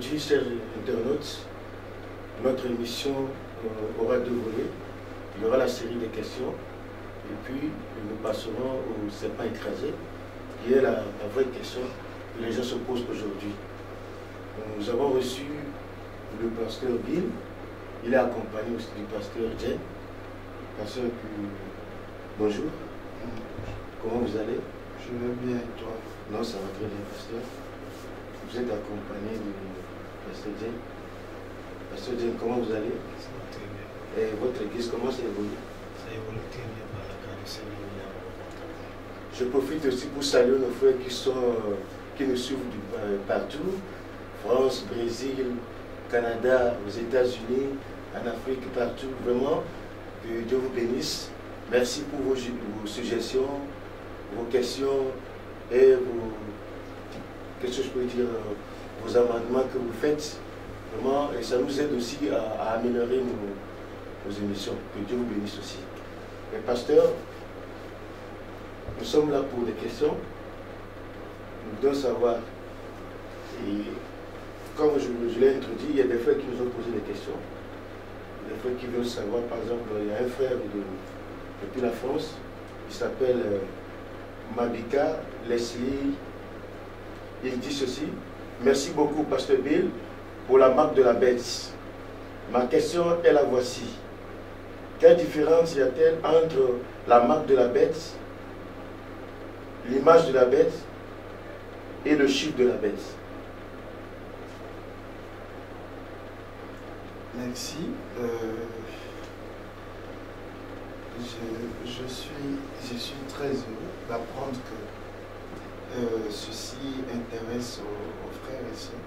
Aujourd'hui, chers internautes, notre émission aura deux volets. Il y aura la série des questions et puis nous passerons au serpent écrasé, qui est la vraie question que les gens se posent aujourd'hui. Nous avons reçu le pasteur Bill, il est accompagné aussi du pasteur Jen. Pasteur, bonjour. Comment vous allez? Je vais bien et toi? Non, ça va très bien, pasteur. Vous êtes accompagné du pasteur Jen. Pasteur Jen, comment vous allez? Ça va très bien. Et votre église, comment ça évolue? Ça évolue très bien par la grâce du Seigneur. Je profite aussi pour saluer nos frères qui nous suivent partout. France, Brésil, Canada, aux États-Unis, en Afrique, partout. Vraiment, que Dieu vous bénisse. Merci pour vos suggestions, vos questions et qu'est-ce que je peux dire, vos amendements que vous faites. Vraiment, et ça nous aide aussi à améliorer nos émissions. Que Dieu vous bénisse aussi. Et pasteur, nous sommes là pour des questions. Nous devons savoir. Et comme je l'ai introduit, il y a des frères qui nous ont posé des questions. Des frères qui veulent savoir, par exemple, il y a un frère depuis la France, il s'appelle Mabika Leslie. Il dit ceci: merci beaucoup, pasteur Bill, pour la marque de la bête. Ma question est la voici. Quelle différence y a-t-il entre la marque de la bête, l'image de la bête et le chiffre de la bête? Merci. Je suis très heureux d'apprendre que ceci intéresse aux frères et sœurs.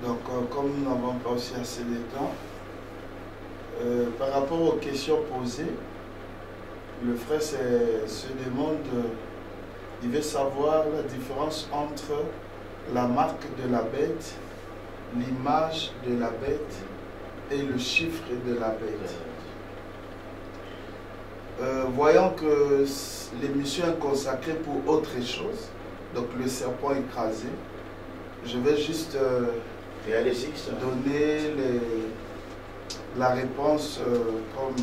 Donc, comme nous n'avons pas aussi assez de temps, par rapport aux questions posées, le frère se demande, il veut savoir la différence entre la marque de la bête, l'image de la bête et le chiffre de la bête. Voyons que l'émission est consacrée pour autre chose, donc le serpent écrasé. Je vais juste donner la réponse comme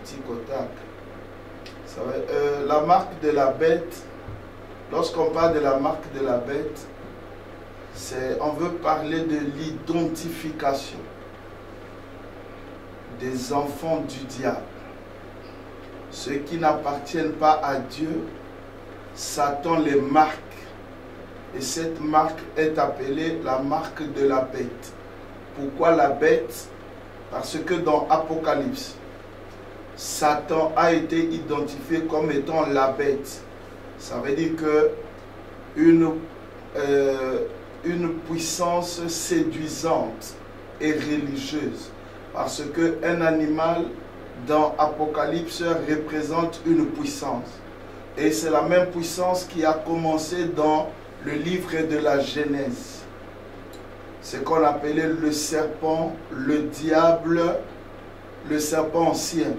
petit cotac. La marque de la bête, lorsqu'on parle de la marque de la bête, on veut parler de l'identification des enfants du diable. Ceux qui n'appartiennent pas à Dieu, Satan les marque. Et cette marque est appelée la marque de la bête. Pourquoi la bête? Parce que dans Apocalypse, Satan a été identifié comme étant la bête. Ça veut dire que une puissance séduisante et religieuse. Parce qu'un animal dans Apocalypse représente une puissance. Et c'est la même puissance qui a commencé dans le livre de la Genèse. C'est qu'on appelait le serpent, le diable, le serpent ancien.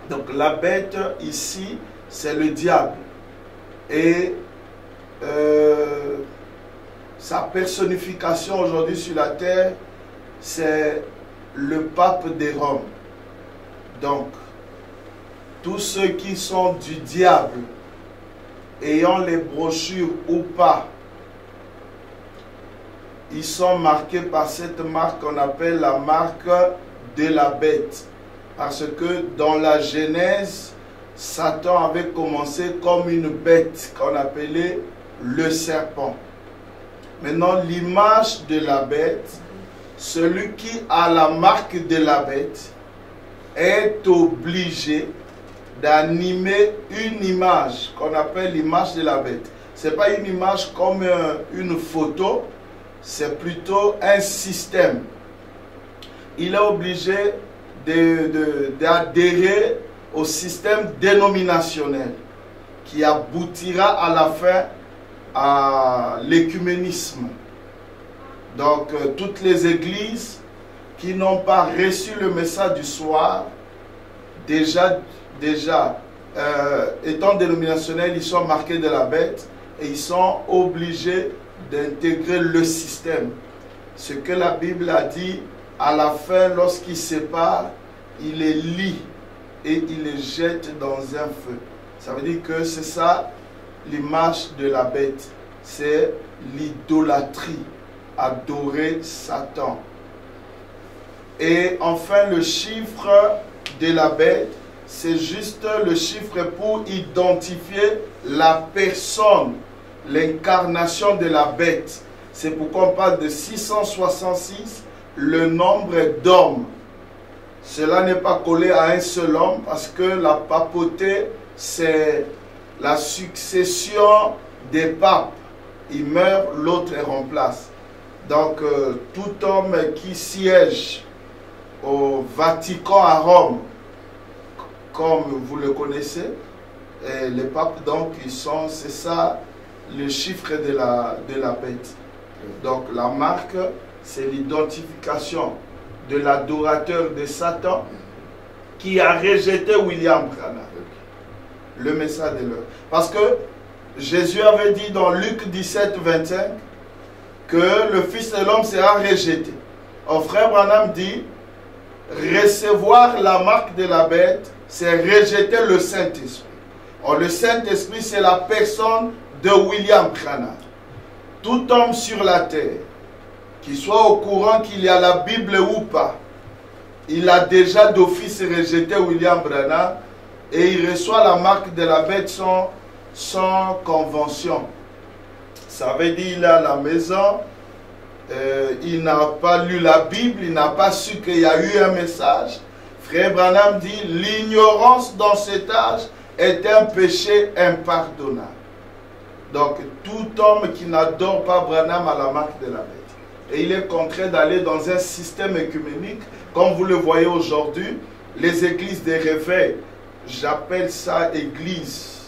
Donc la bête ici, c'est le diable. Et sa personnification aujourd'hui sur la terre, c'est le pape de Rome. Donc, tous ceux qui sont du diable, ayant les brochures ou pas, ils sont marqués par cette marque qu'on appelle la marque de la bête. Parce que dans la Genèse, Satan avait commencé comme une bête qu'on appelait le serpent. Maintenant, l'image de la bête, celui qui a la marque de la bête est obligé d'animer une image qu'on appelle l'image de la bête. Ce n'est pas une image comme une photo, c'est plutôt un système. Il est obligé d'adhérer au système dénominationnel qui aboutira à la fin à l'écuménisme. Donc, toutes les églises qui n'ont pas reçu le message du soir, déjà étant dénominationnels, ils sont marqués de la bête et ils sont obligés d'intégrer le système. Ce que la Bible a dit, à la fin, lorsqu'il sépare, il les lie et il les jette dans un feu. Ça veut dire que c'est ça l'image de la bête. C'est l'idolâtrie, adorer Satan. Et enfin, le chiffre de la bête, c'est juste le chiffre pour identifier la personne, l'incarnation de la bête. C'est pourquoi on parle de 666, le nombre d'hommes. Cela n'est pas collé à un seul homme parce que la papauté, c'est la succession des papes. Il meurt, l'autre remplace. Donc, tout homme qui siège au Vatican à Rome, comme vous le connaissez, et les papes, donc, ils sont, c'est ça, le chiffre de la bête. Donc, la marque, c'est l'identification de l'adorateur de Satan qui a rejeté William Branham. Le message de l'heure. Parce que Jésus avait dit dans Luc 17, 25 que le Fils de l'homme sera rejeté. Or, frère Branham dit, recevoir la marque de la bête, c'est rejeter le Saint-Esprit. Or, le Saint-Esprit, c'est la personne de William Branham. Tout homme sur la terre, qu'il soit au courant qu'il y a la Bible ou pas, il a déjà d'office rejeté William Branham et il reçoit la marque de la bête sans convention. Ça veut dire qu'il est à la maison, il n'a pas lu la Bible, il n'a pas su qu'il y a eu un message. Frère Branham dit, l'ignorance dans cet âge est un péché impardonnable. Donc, tout homme qui n'adore pas Branham a la marque de la bête. Et il est contraint d'aller dans un système œcuménique, comme vous le voyez aujourd'hui, les églises des réveils. J'appelle ça église,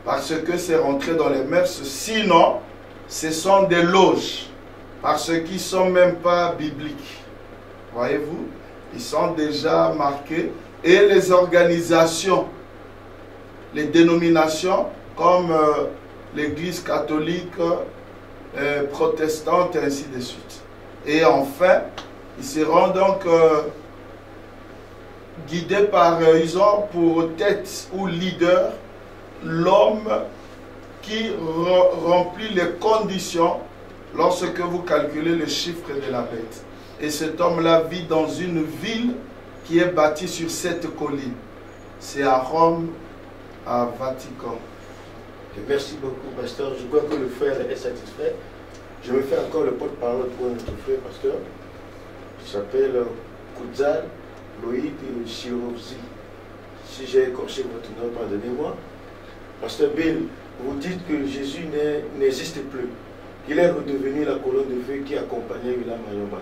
parce que c'est rentré dans les mœurs. Sinon, ce sont des loges, parce qu'ils ne sont même pas bibliques. Voyez-vous, ils sont déjà marqués. Et les organisations, les dénominations, comme l'église catholique, protestante, et ainsi de suite. Et enfin, ils seront donc guidés par, ils ont pour tête ou leader l'homme qui remplit les conditions lorsque vous calculez le chiffre de la bête. Et cet homme-là vit dans une ville qui est bâtie sur cette colline. C'est à Rome, à Vatican. Merci beaucoup, pasteur. Je crois que le frère est satisfait. Je me fais encore le porte-parole pour notre frère, pasteur. Il s'appelle Koudzal Loïc Chirovzi. Si j'ai écorché votre nom, pardonnez-moi. Pasteur Bill, vous dites que Jésus n'existe plus. Il est redevenu la colonne de feu qui accompagnait William Branham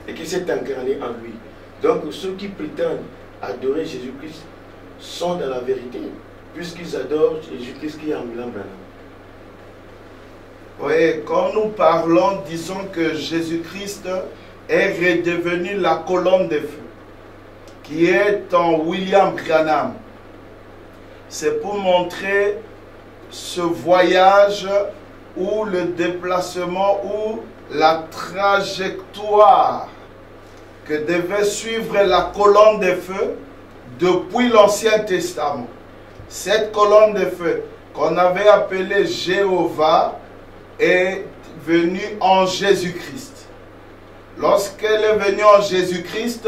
et qui s'est incarné en lui. Donc ceux qui prétendent adorer Jésus-Christ sont dans la vérité, puisqu'ils adorent Jésus-Christ qui est en William Branham. Oui, quand nous parlons, disons que Jésus-Christ est redevenu la colonne de feu, qui est en William Branham. C'est pour montrer ce voyage ou le déplacement ou la trajectoire que devait suivre la colonne de feu depuis l'Ancien Testament. Cette colonne de feu qu'on avait appelée Jéhovah est venue en Jésus-Christ. Lorsqu'elle est venue en Jésus-Christ,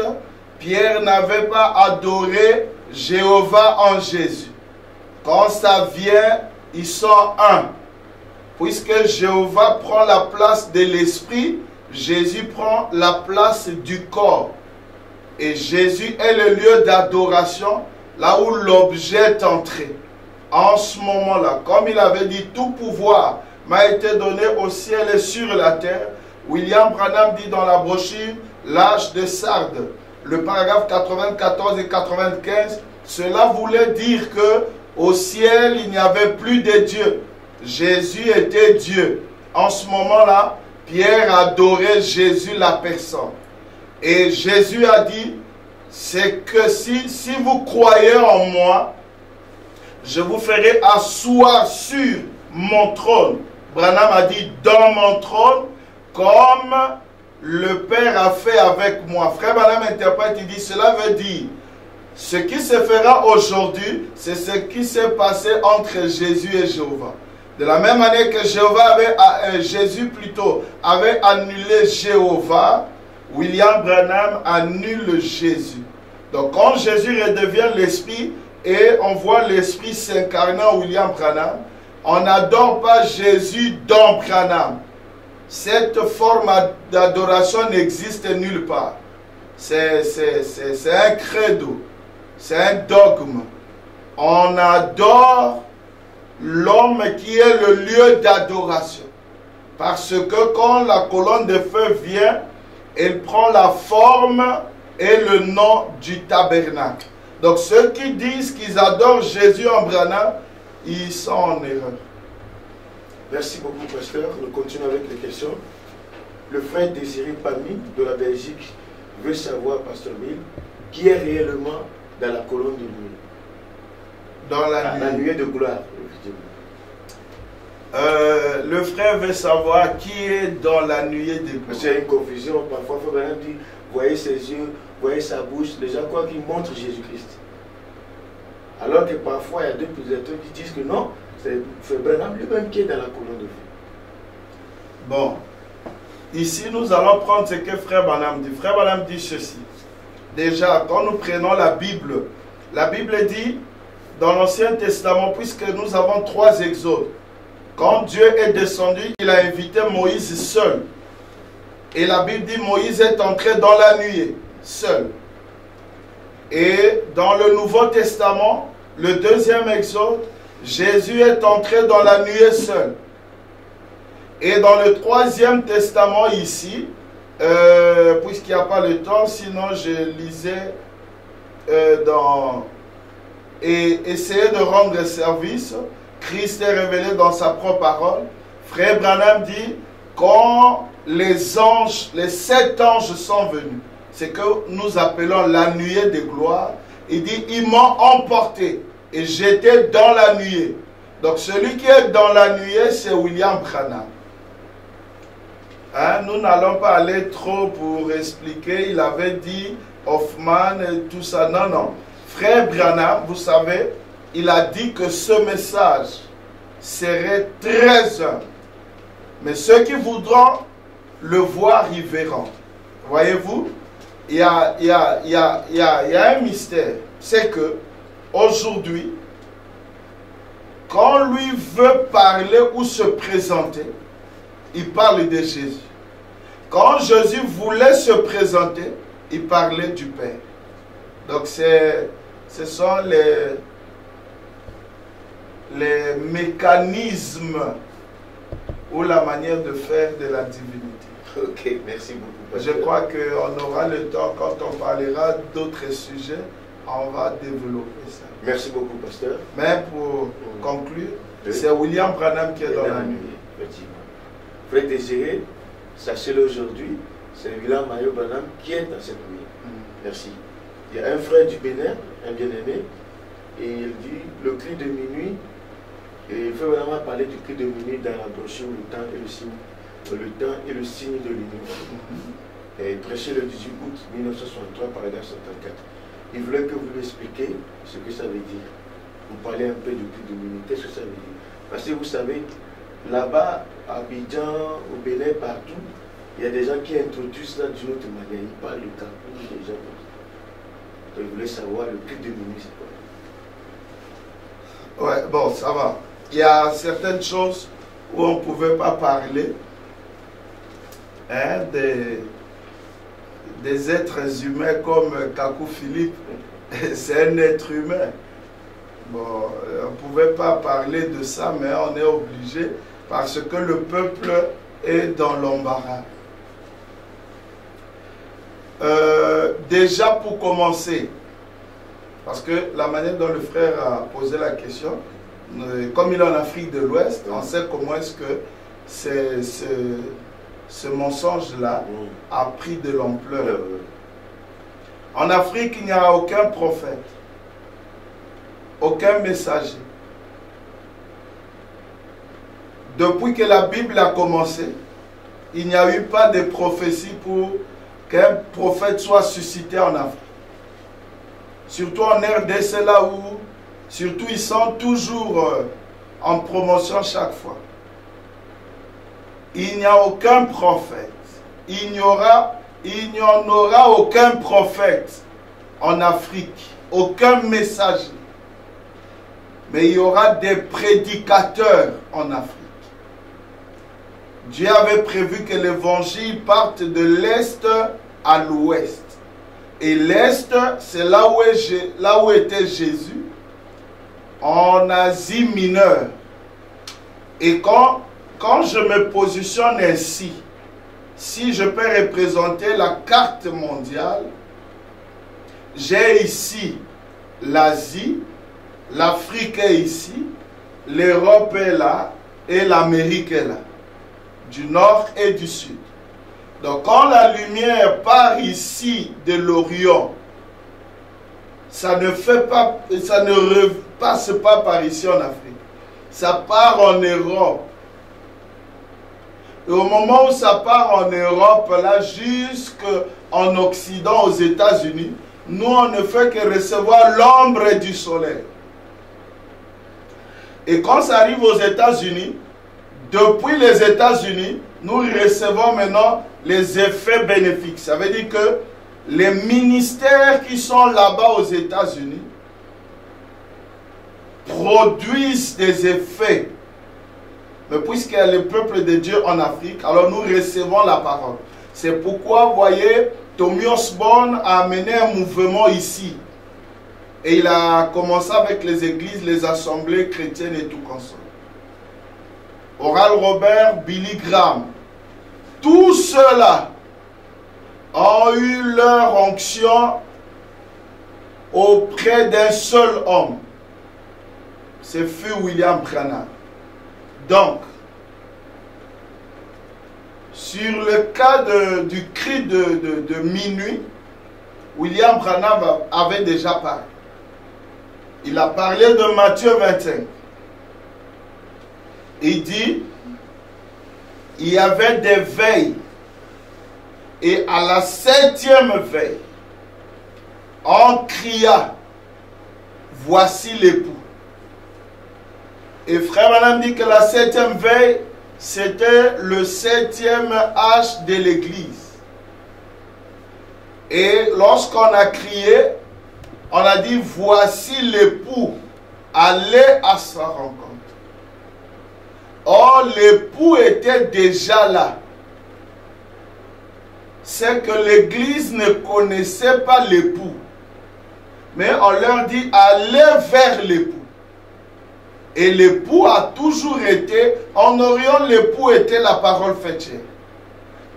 Pierre n'avait pas adoré Jéhovah en Jésus. Quand ça vient, ils sont un. Puisque Jéhovah prend la place de l'esprit, Jésus prend la place du corps. Et Jésus est le lieu d'adoration, là où l'objet est entré. En ce moment-là, comme il avait dit, tout pouvoir m'a été donné au ciel et sur la terre. William Branham dit dans la brochure, l'âge de Sardes, le paragraphe 94 et 95, cela voulait dire que au ciel, il n'y avait plus de Dieu. Jésus était Dieu. En ce moment-là, Pierre adorait Jésus, la personne. Et Jésus a dit, c'est que si vous croyez en moi, je vous ferai asseoir sur mon trône, Branham a dit dans mon trône, comme le Père a fait avec moi. Frère Branham interprète, il dit, cela veut dire, ce qui se fera aujourd'hui, c'est ce qui s'est passé entre Jésus et Jéhovah. De la même manière que Jésus plutôt avait annulé Jéhovah, William Branham annule Jésus. Donc quand Jésus redevient l'Esprit et on voit l'Esprit s'incarner en William Branham, on n'adore pas Jésus dans Branham. Cette forme d'adoration n'existe nulle part. C'est un credo, c'est un dogme. On adore l'homme qui est le lieu d'adoration. Parce que quand la colonne de feu vient, elle prend la forme et le nom du tabernacle. Donc ceux qui disent qu'ils adorent Jésus en Branham, ils sont en erreur. Merci beaucoup, pasteur. Nous continuons avec les questions. Le frère Désiré Pami de la Belgique veut savoir, pasteur Bill, qui est réellement dans la colonne de nuée. Dans la nuée de gloire. Le frère veut savoir qui est dans la nuée de gloire. C'est une confusion. Parfois, il faut bien dire, voyez ses yeux, voyez sa bouche. Les gens croient qu'il montre Jésus-Christ. Alors que parfois, il y a deux prédicateurs qui disent que non, c'est Frère Branham lui-même qui est dans la colonne de feu. Bon, ici nous allons prendre ce que Frère Branham dit. Frère Branham dit ceci. Déjà, quand nous prenons la Bible dit dans l'Ancien Testament, puisque nous avons 3 exodes, quand Dieu est descendu, il a invité Moïse seul. Et la Bible dit Moïse est entré dans la nuée, seul. Et dans le Nouveau Testament, le 2e exode, Jésus est entré dans la nuée seul. Et dans le 3e testament ici, puisqu'il n'y a pas le temps, sinon je lisais et essayez de rendre service. Christ est révélé dans sa propre parole. Frère Branham dit, quand les anges, les 7 anges sont venus, c'est que nous appelons la nuée de gloire. Il dit, ils m'ont emporté et j'étais dans la nuée. Donc celui qui est dans la nuée, c'est William Branham. Hein? Nous n'allons pas aller trop pour expliquer. Il avait dit Hoffman et tout ça. Non, non. Frère Branham, vous savez, il a dit que ce message serait très humble. Mais ceux qui voudront le voir, ils verront. Voyez-vous, il y a un mystère. C'est que aujourd'hui, quand lui veut parler ou se présenter, il parle de Jésus. Quand Jésus voulait se présenter, il parlait du Père. Donc ce sont les mécanismes ou la manière de faire de la divinité. Ok, merci beaucoup, pasteur. Je crois qu'on aura le temps, quand on parlera d'autres sujets, on va développer ça. Merci beaucoup, pasteur. Mais pour conclure, c'est William Branham qui est dans la nuit. Effectivement. Frère Désiré, sachez-le aujourd'hui, c'est William Mario Branham qui est dans cette nuit. Merci. Il y a un frère du Bénin, un bien-aimé, et il dit le cri de minuit. Et il faut vraiment parler du cri de minuit dans la brochure, le temps et le signe de l'union. Et prêché le 18 août 1963, paragraphe 54. Il voulait que vous lui expliquiez ce que ça veut dire. Vous parlez un peu du cri de minuit. Qu'est-ce que ça veut dire? Parce que vous savez, là-bas, à Abidjan, au Bénin, partout, il y a des gens qui introduisent ça d'une autre manière. Ils parlent du camping, des gens comme ça. Donc, il voulait savoir le cri de minuit, c'est quoi? Ouais, bon, ça va. Il y a certaines choses où on ne pouvait pas parler, hein, des êtres humains comme Kakou Philippe. C'est un être humain. Bon, on ne pouvait pas parler de ça, mais on est obligé parce que le peuple est dans l'embarras. Déjà pour commencer, parce que la manière dont le frère a posé la question, comme il est en Afrique de l'Ouest, on sait comment est-ce que ce mensonge-là a pris de l'ampleur. En Afrique, il n'y a aucun prophète, aucun messager. depuis que la Bible a commencé, il n'y a eu pas de prophétie pour qu'un prophète soit suscité en Afrique. Surtout en RDC, là où, surtout, ils sont toujours en promotion chaque fois. Il n'y a aucun prophète. Il n'y en aura aucun prophète en Afrique. Aucun messager. Mais il y aura des prédicateurs en Afrique. Dieu avait prévu que l'évangile parte de l'Est à l'Ouest. Et l'Est, c'est là où était Jésus, en Asie mineure. Et quand je me positionne ainsi, si je peux représenter la carte mondiale, j'ai ici l'Asie, l'Afrique est ici, l'Europe est là et l'Amérique est là, du nord et du sud. Donc quand la lumière part ici de l'Orient, ça ne repasse pas par ici en Afrique. Ça part en Europe. Et au moment où ça part en Europe, là, jusqu'en Occident, aux États-Unis, nous, on ne fait que recevoir l'ombre du soleil. Et quand ça arrive aux États-Unis, depuis les États-Unis, nous recevons maintenant les effets bénéfiques. Ça veut dire que les ministères qui sont là-bas aux États-Unis produisent des effets. Mais puisqu'il y a le peuple de Dieu en Afrique, alors nous recevons la parole. C'est pourquoi, vous voyez, Tommy Osborne a amené un mouvement ici. Et il a commencé avec les églises, les assemblées chrétiennes et tout comme ça. Oral Robert, Billy Graham. Tous ceux-là ont eu leur onction auprès d'un seul homme. C'est feu William Branham. Donc, sur le cas du cri de minuit, William Branham avait déjà parlé. Il a parlé de Matthieu 25. Il dit, il y avait des veilles. Et à la 7e veille, on cria, voici l'époux. Et Frère Branham dit que la 7e veille, c'était le 7e âge de l'Église. Et lorsqu'on a crié, on a dit, voici l'époux, allez à sa rencontre. Or, l'époux était déjà là. C'est que l'Église ne connaissait pas l'époux. Mais on leur dit, allez vers l'époux. Et l'époux a toujours été, en Orient, l'époux était la parole faite chair.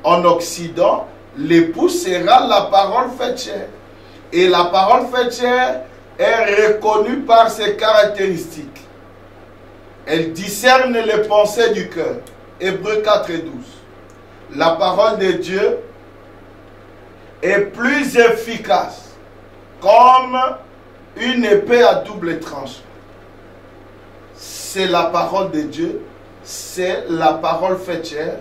En Occident, l'époux sera la parole faite chair. Et la parole faite chair est reconnue par ses caractéristiques. Elle discerne les pensées du cœur. Hébreux 4 et 12. La parole de Dieu est plus efficace comme une épée à double tranchant. C'est la parole de Dieu, c'est la parole faite chair.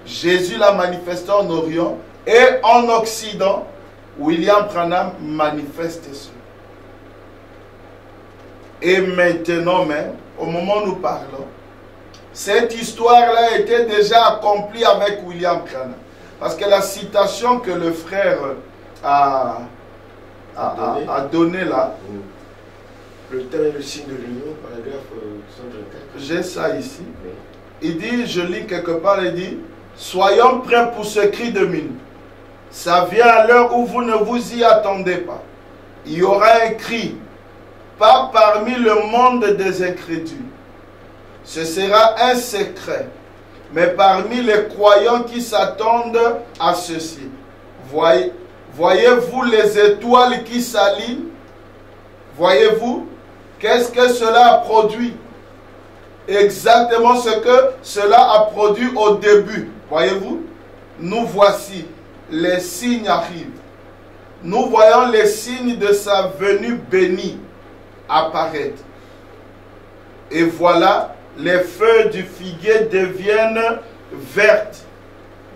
Jésus l'a manifesté en Orient et en Occident, William Branham manifeste cela. Et maintenant même, au moment où nous parlons, cette histoire-là était déjà accomplie avec William Branham. Parce que la citation que le frère a donnée là, le temps et le signe de l'union, paragraphe 134. J'ai ça ici. Il dit, je lis quelque part, il dit, soyons prêts pour ce cri de minuit. Ça vient à l'heure où vous ne vous y attendez pas. Il y aura un cri, pas parmi le monde des incrédules. Ce sera un secret, mais parmi les croyants qui s'attendent à ceci. Voyez-vous les étoiles qui s'alignent? Voyez-vous? Qu'est-ce que cela a produit? Exactement ce que cela a produit au début. Voyez-vous? Nous voici, les signes arrivent. Nous voyons les signes de sa venue bénie apparaître. Et voilà, les feuilles du figuier deviennent vertes.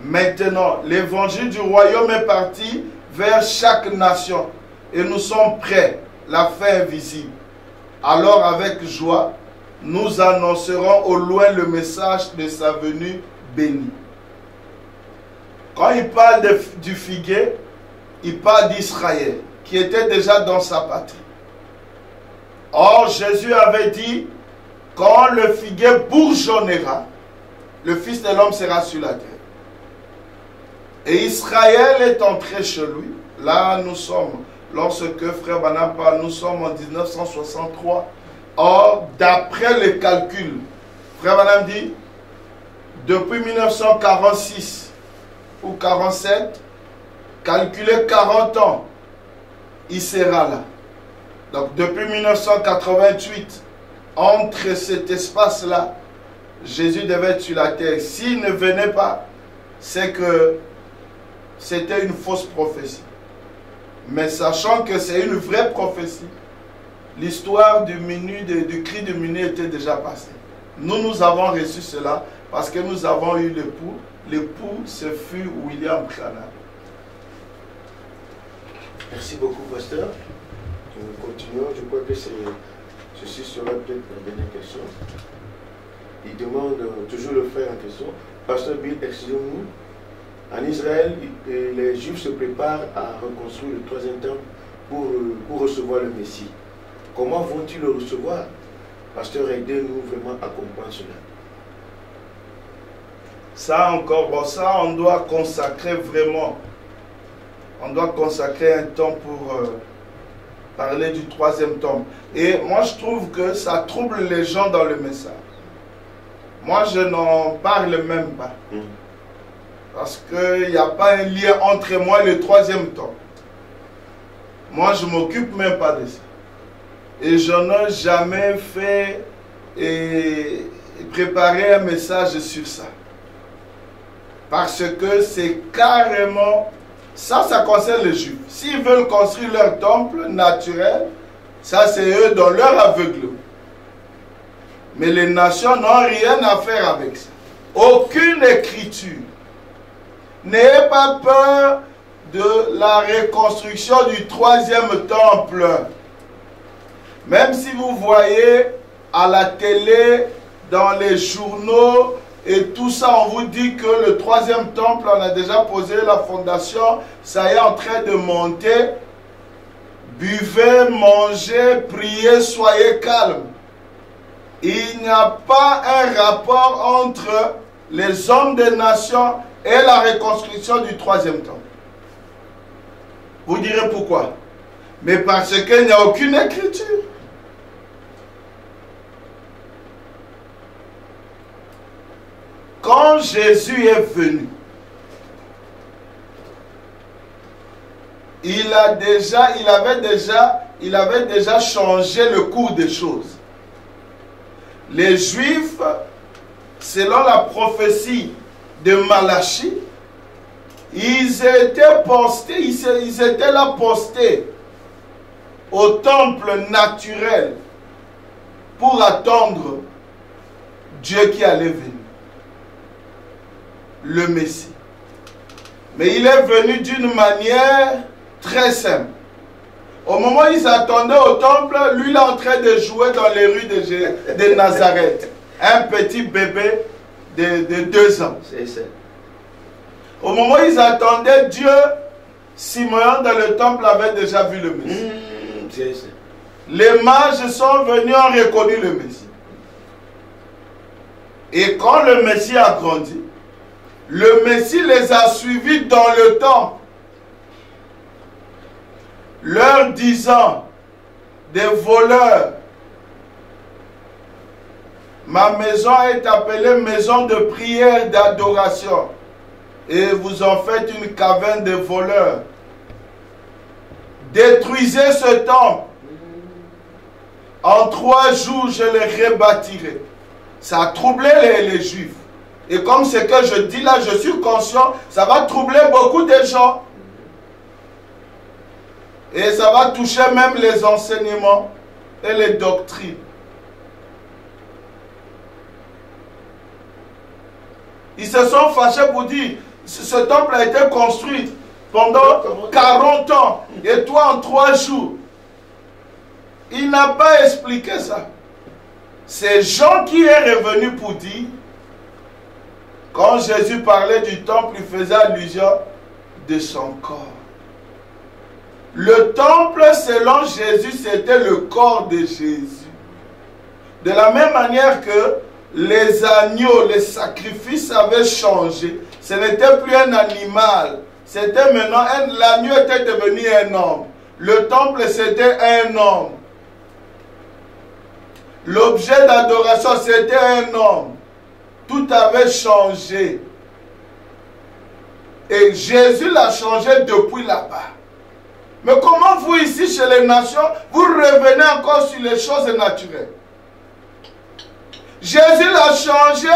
Maintenant, l'évangile du royaume est parti vers chaque nation et nous sommes prêts, la fin est visible. Alors avec joie, nous annoncerons au loin le message de sa venue bénie. Quand il parle du figuier, il parle d'Israël, qui était déjà dans sa patrie. Or, Jésus avait dit, quand le figuier bourgeonnera, le Fils de l'homme sera sur la terre. Et Israël est entré chez lui. Là, nous sommes, lorsque Frère Branham parle, nous sommes en 1963. Or, d'après les calculs, Frère Branham dit, depuis 1946 ou 47, calculez 40 ans, il sera là. Donc, depuis 1988, entre cet espace-là, Jésus devait être sur la terre. S'il ne venait pas, c'est que c'était une fausse prophétie. Mais sachant que c'est une vraie prophétie, l'histoire du cri du minuit était déjà passée. Nous avons reçu cela parce que nous avons eu l'époux. L'époux, ce fut William Branham. Merci beaucoup, pasteur. Nous continuons. Je crois que ceci sera peut-être la dernière question. Il demande toujours le frère en question. Pasteur Bill, excusez-nous. En Israël, les Juifs se préparent à reconstruire le troisième temple pour recevoir le Messie. Comment vont-ils le recevoir? Pasteur, aidez-nous vraiment à comprendre cela. Ça encore, bon, ça on doit consacrer vraiment. On doit consacrer un temps pour parler du troisième temple. Et moi je trouve que ça trouble les gens dans le message. Moi je n'en parle même pas. Parce qu'il n'y a pas un lien entre moi et le troisième temple. Moi je ne m'occupe même pas de ça. Et je n'ai jamais fait et préparé un message sur ça. Parce que c'est carrément, ça concerne les Juifs. S'ils veulent construire leur temple naturel, ça c'est eux dans leur aveuglement. Mais les nations n'ont rien à faire avec ça. Aucune écriture. N'ayez pas peur de la reconstruction du troisième temple. Même si vous voyez à la télé, dans les journaux et tout ça, on vous dit que le troisième temple, on a déjà posé la fondation, ça est en train de monter. Buvez, mangez, priez, soyez calmes. Il n'y a pas un rapport entre les hommes des nations et la reconstruction du troisième temple. Vous direz pourquoi? Mais parce qu'il n'y a aucune écriture. Quand Jésus est venu, il avait déjà changé le cours des choses. Les Juifs, selon la prophétie de Malachie, ils étaient postés, ils étaient là postés au temple naturel pour attendre Dieu qui allait venir. Le Messie. Mais il est venu d'une manière très simple. Au moment où ils attendaient au temple, lui il est en train de jouer dans les rues de Nazareth. Un petit bébé de 2 ans. C'est ça. Au moment où ils attendaient Dieu, Simeon dans le temple avait déjà vu le Messie. C'est ça. Les mages sont venus, ont reconnu le Messie. Et quand le Messie a grandi, le Messie les a suivis dans le temple, leur disant, des voleurs, ma maison est appelée maison de prière, d'adoration, et vous en faites une caverne de voleurs. Détruisez ce temple. En 3 jours, je le rebâtirai. Ça a troublé les Juifs. Et comme ce que je dis là, je suis conscient, ça va troubler beaucoup de gens. Et ça va toucher même les enseignements et les doctrines. Ils se sont fâchés pour dire, ce temple a été construit pendant 40 ans. Et toi, en 3 jours. Il n'a pas expliqué ça. C'est Jean qui est revenu pour dire, quand Jésus parlait du temple, il faisait allusion de son corps. Le temple, selon Jésus, c'était le corps de Jésus. De la même manière que les agneaux, les sacrifices avaient changé. Ce n'était plus un animal. C'était maintenant, l'agneau était devenu un homme. Le temple, c'était un homme. L'objet d'adoration, c'était un homme. Tout avait changé. Et Jésus l'a changé depuis là-bas. Mais comment vous, ici, chez les nations, vous revenez encore sur les choses naturelles? Jésus l'a changé.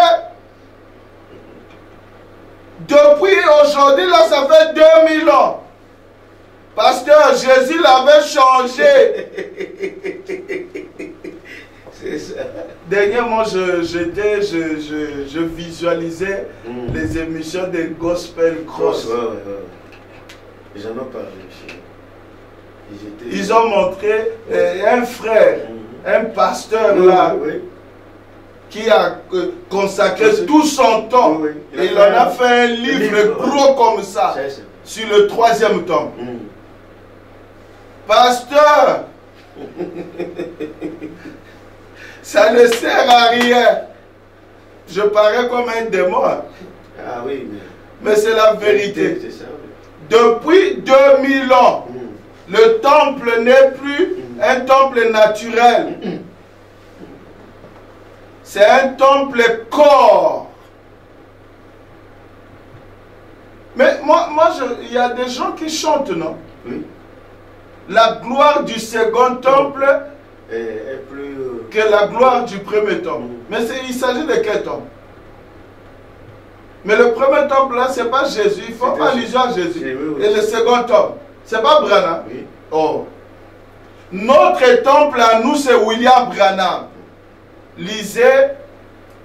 Depuis aujourd'hui, là, ça fait 2000 ans. Pasteur, Jésus l'avait changé. C'est ça. Dernièrement, je visualisais les émissions des Gospel Cross. Ils en ont parlé. Ils ont montré un frère, un pasteur là, qui a consacré tout son temps. Et il en a fait un livre gros comme ça, sur le 3e tome. Pasteur, ça ne sert à rien. Je parais comme un démon. Ah oui, mais c'est la vérité. C'est ça, oui. Depuis 2000 ans, le temple n'est plus un temple naturel. C'est un temple corps. Mais il y a des gens qui chantent, non? Oui. La gloire du second temple est plus que la gloire du premier temple. Mais il s'agit de quel temple? Mais le premier temple là, c'est pas Jésus. Il faut pas allusion à Jésus. Oui. Et le second temple, c'est pas Branham. Oui. Oh. Notre temple à nous, c'est William Branham. Lisez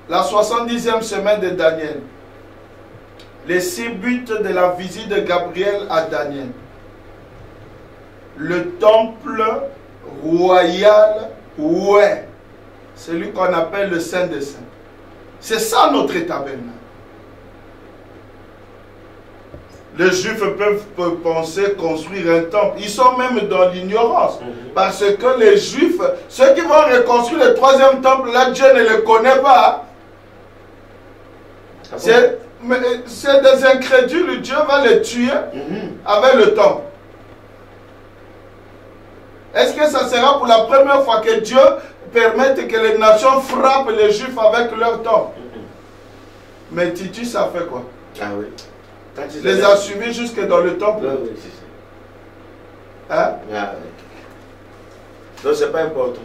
la 70e semaine de Daniel. Les 6 buts de la visite de Gabriel à Daniel. Le temple royal, ouais. Celui qu'on appelle le Saint des Saints. C'est ça notre tabernacle. Les Juifs peuvent penser construire un temple. Ils sont même dans l'ignorance. Parce que les Juifs, ceux qui vont reconstruire le 3e temple, là, Dieu ne le connaît pas. Ah bon? C'est des incrédules. Dieu va les tuer avec le temple. Est-ce que ça sera pour la première fois que Dieu permette que les nations frappent les Juifs avec leur temple? Mais Titus a fait quoi? Ah oui. Les a suivis jusque dans le temple. Oui, c'est ça. Hein? Ah, oui. Donc c'est pas important.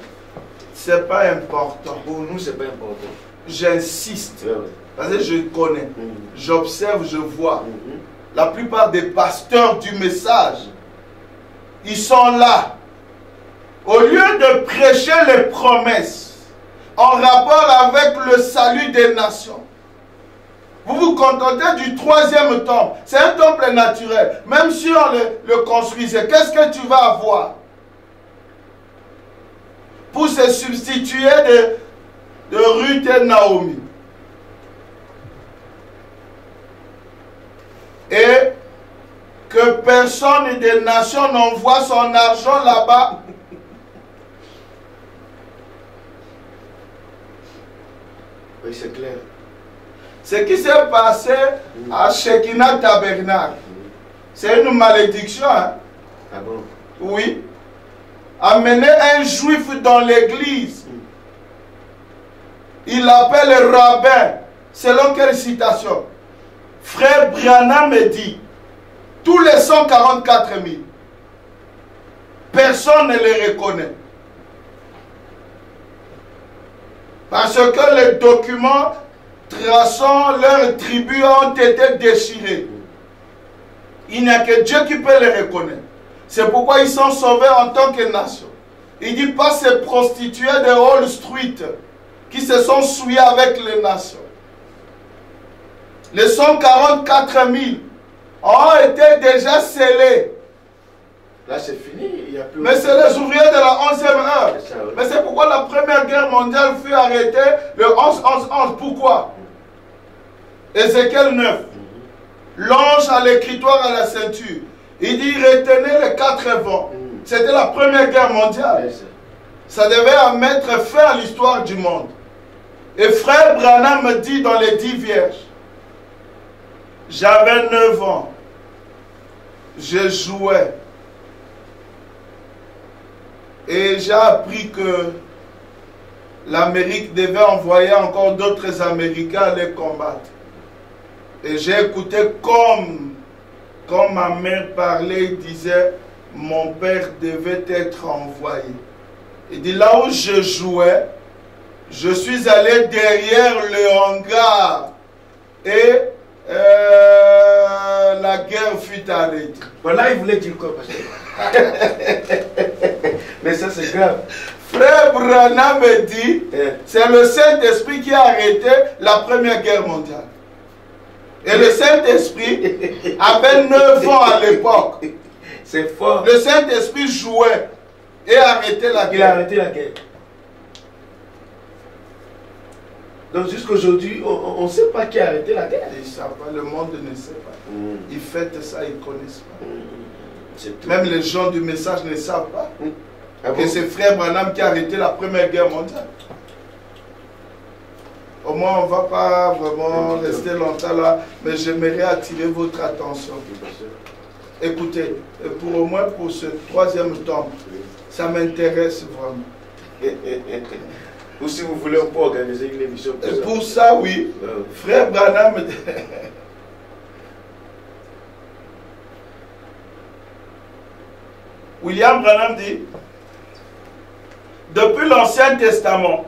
C'est pas important. Pour nous, c'est pas important. J'insiste. Oui, oui. Parce que je connais. J'observe, je vois. La plupart des pasteurs du message, ils sont là. Au lieu de prêcher les promesses en rapport avec le salut des nations, vous vous contentez du 3e temple. C'est un temple naturel. Même si on le construisait, qu'est-ce que tu vas avoir? Pour se substituer de Ruth et Naomi. Et que personne des nations n'envoie son argent là-bas. Oui, c'est clair. Ce qui s'est passé à Shekinah Tabernacle, c'est une malédiction. Hein? Ah bon? Oui. Amener un juif dans l'église, il l'appelle rabbin. Selon quelle citation? Frère Branham me dit, tous les 144 000, personne ne les reconnaît. Parce que les documents traçant leurs tribus ont été déchirés. Il n'y a que Dieu qui peut les reconnaître. C'est pourquoi ils sont sauvés en tant que nation. Il dit pas ces prostituées de Wall Street qui se sont souillées avec les nations. Les 144 000 ont été déjà scellés. Là, c'est fini. Il y a plus. Mais c'est les ouvriers de la 11e heure. C'est ça, oui. Mais c'est pourquoi la Première Guerre mondiale fut arrêtée le 11-11-11. Pourquoi? Ézéchiel 9. L'ange a l'écritoire à la ceinture. Il dit retenez les 4 vents. C'était la Première Guerre mondiale. Ça devait mettre fin à l'histoire du monde. Et frère Branham me dit dans les 10 vierges, j'avais 9 ans, je jouais. Et j'ai appris que l'Amérique devait envoyer encore d'autres Américains à les combattre. Et j'ai écouté comme ma mère parlait, il disait, mon père devait être envoyé. Il dit, là où je jouais, je suis allé derrière le hangar et la guerre fut arrêtée. Bon, là, il voulait dire quoi, pasteur? Mais ça, c'est grave. Frère Branham me dit, c'est le Saint-Esprit qui a arrêté la Première Guerre mondiale. Et le Saint-Esprit avait 9 ans à l'époque. C'est fort. Le Saint-Esprit jouait et arrêtait la guerre. Il a arrêté la guerre. Donc jusqu'aujourd'hui, on ne sait pas qui a arrêté la guerre. Ils ne savent pas, le monde ne sait pas. Ils fêtent ça, ils ne connaissent pas. Tout. Même les gens du message ne savent pas Ah que bon? c'est frère Branham qui a arrêté la Première Guerre mondiale. Au moins, on ne va pas vraiment rester longtemps là, mais j'aimerais attirer votre attention. Écoutez, au moins pour ce 3e temple, ça m'intéresse vraiment. Ou si vous voulez, on peut organiser une émission pour ça. Pour ça, oui. Frère Branham, William Branham dit, depuis l'Ancien Testament,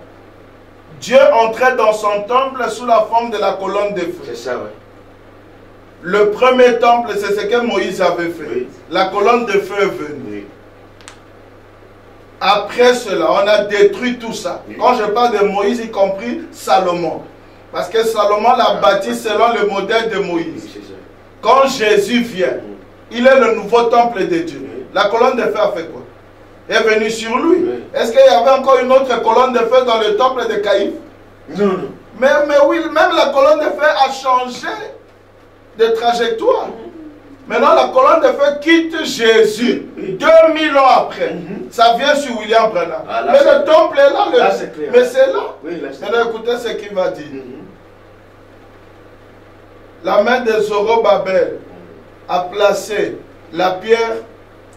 Dieu entrait dans son temple sous la forme de la colonne de feu. C'est ça, oui. Le premier temple, c'est ce que Moïse avait fait. Oui. La colonne de feu est venue. Oui. Après cela, on a détruit tout ça. Oui. Quand je parle de Moïse, y compris Salomon. Parce que Salomon l'a bâti selon le modèle de Moïse. Oui, c'est ça. Quand Jésus vient, il est le nouveau temple de Dieu. Oui. La colonne de feu a fait quoi? Est venue sur lui. Oui. Est-ce qu'il y avait encore une autre colonne de feu dans le temple de Caïphe? Non, non. Mais oui, même la colonne de feu a changé de trajectoire. Maintenant, la colonne de feu quitte Jésus 2000 ans après. Ça vient sur William Branham. Ah, là, mais le temple est là. Là, c'est clair. Mais c'est là. Oui, là, c'est Maintenant, écoutez ce qu'il va dire. La main de Zorobabel a placé la pierre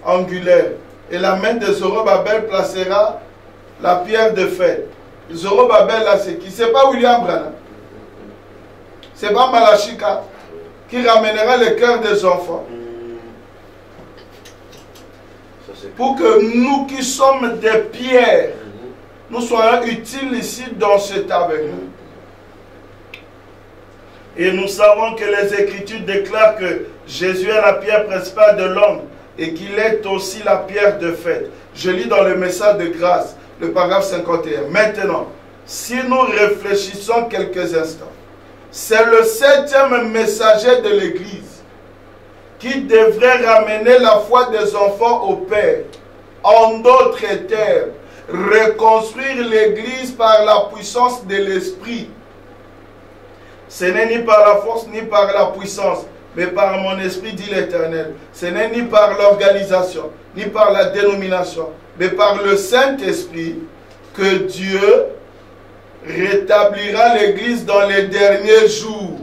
angulaire. Et la main de Zorobabel placera la pierre de fer. Zorobabel, là, c'est qui? C'est pas William Branham. C'est pas Malachika qui ramènera le cœur des enfants. Pour que nous qui sommes des pierres, nous soyons utiles ici dans ce tabernacle. Et nous savons que les Écritures déclarent que Jésus est la pierre principale de l'homme et qu'il est aussi la pierre de fête. Je lis dans le message de grâce, le paragraphe 51. Maintenant, si nous réfléchissons quelques instants, c'est le 7e messager de l'Église qui devrait ramener la foi des enfants au Père. En d'autres termes, reconstruire l'Église par la puissance de l'Esprit. Ce n'est ni par la force ni par la puissance, mais par mon esprit, dit l'Éternel. Ce n'est ni par l'organisation, ni par la dénomination, mais par le Saint-Esprit que Dieu rétablira l'Église dans les derniers jours.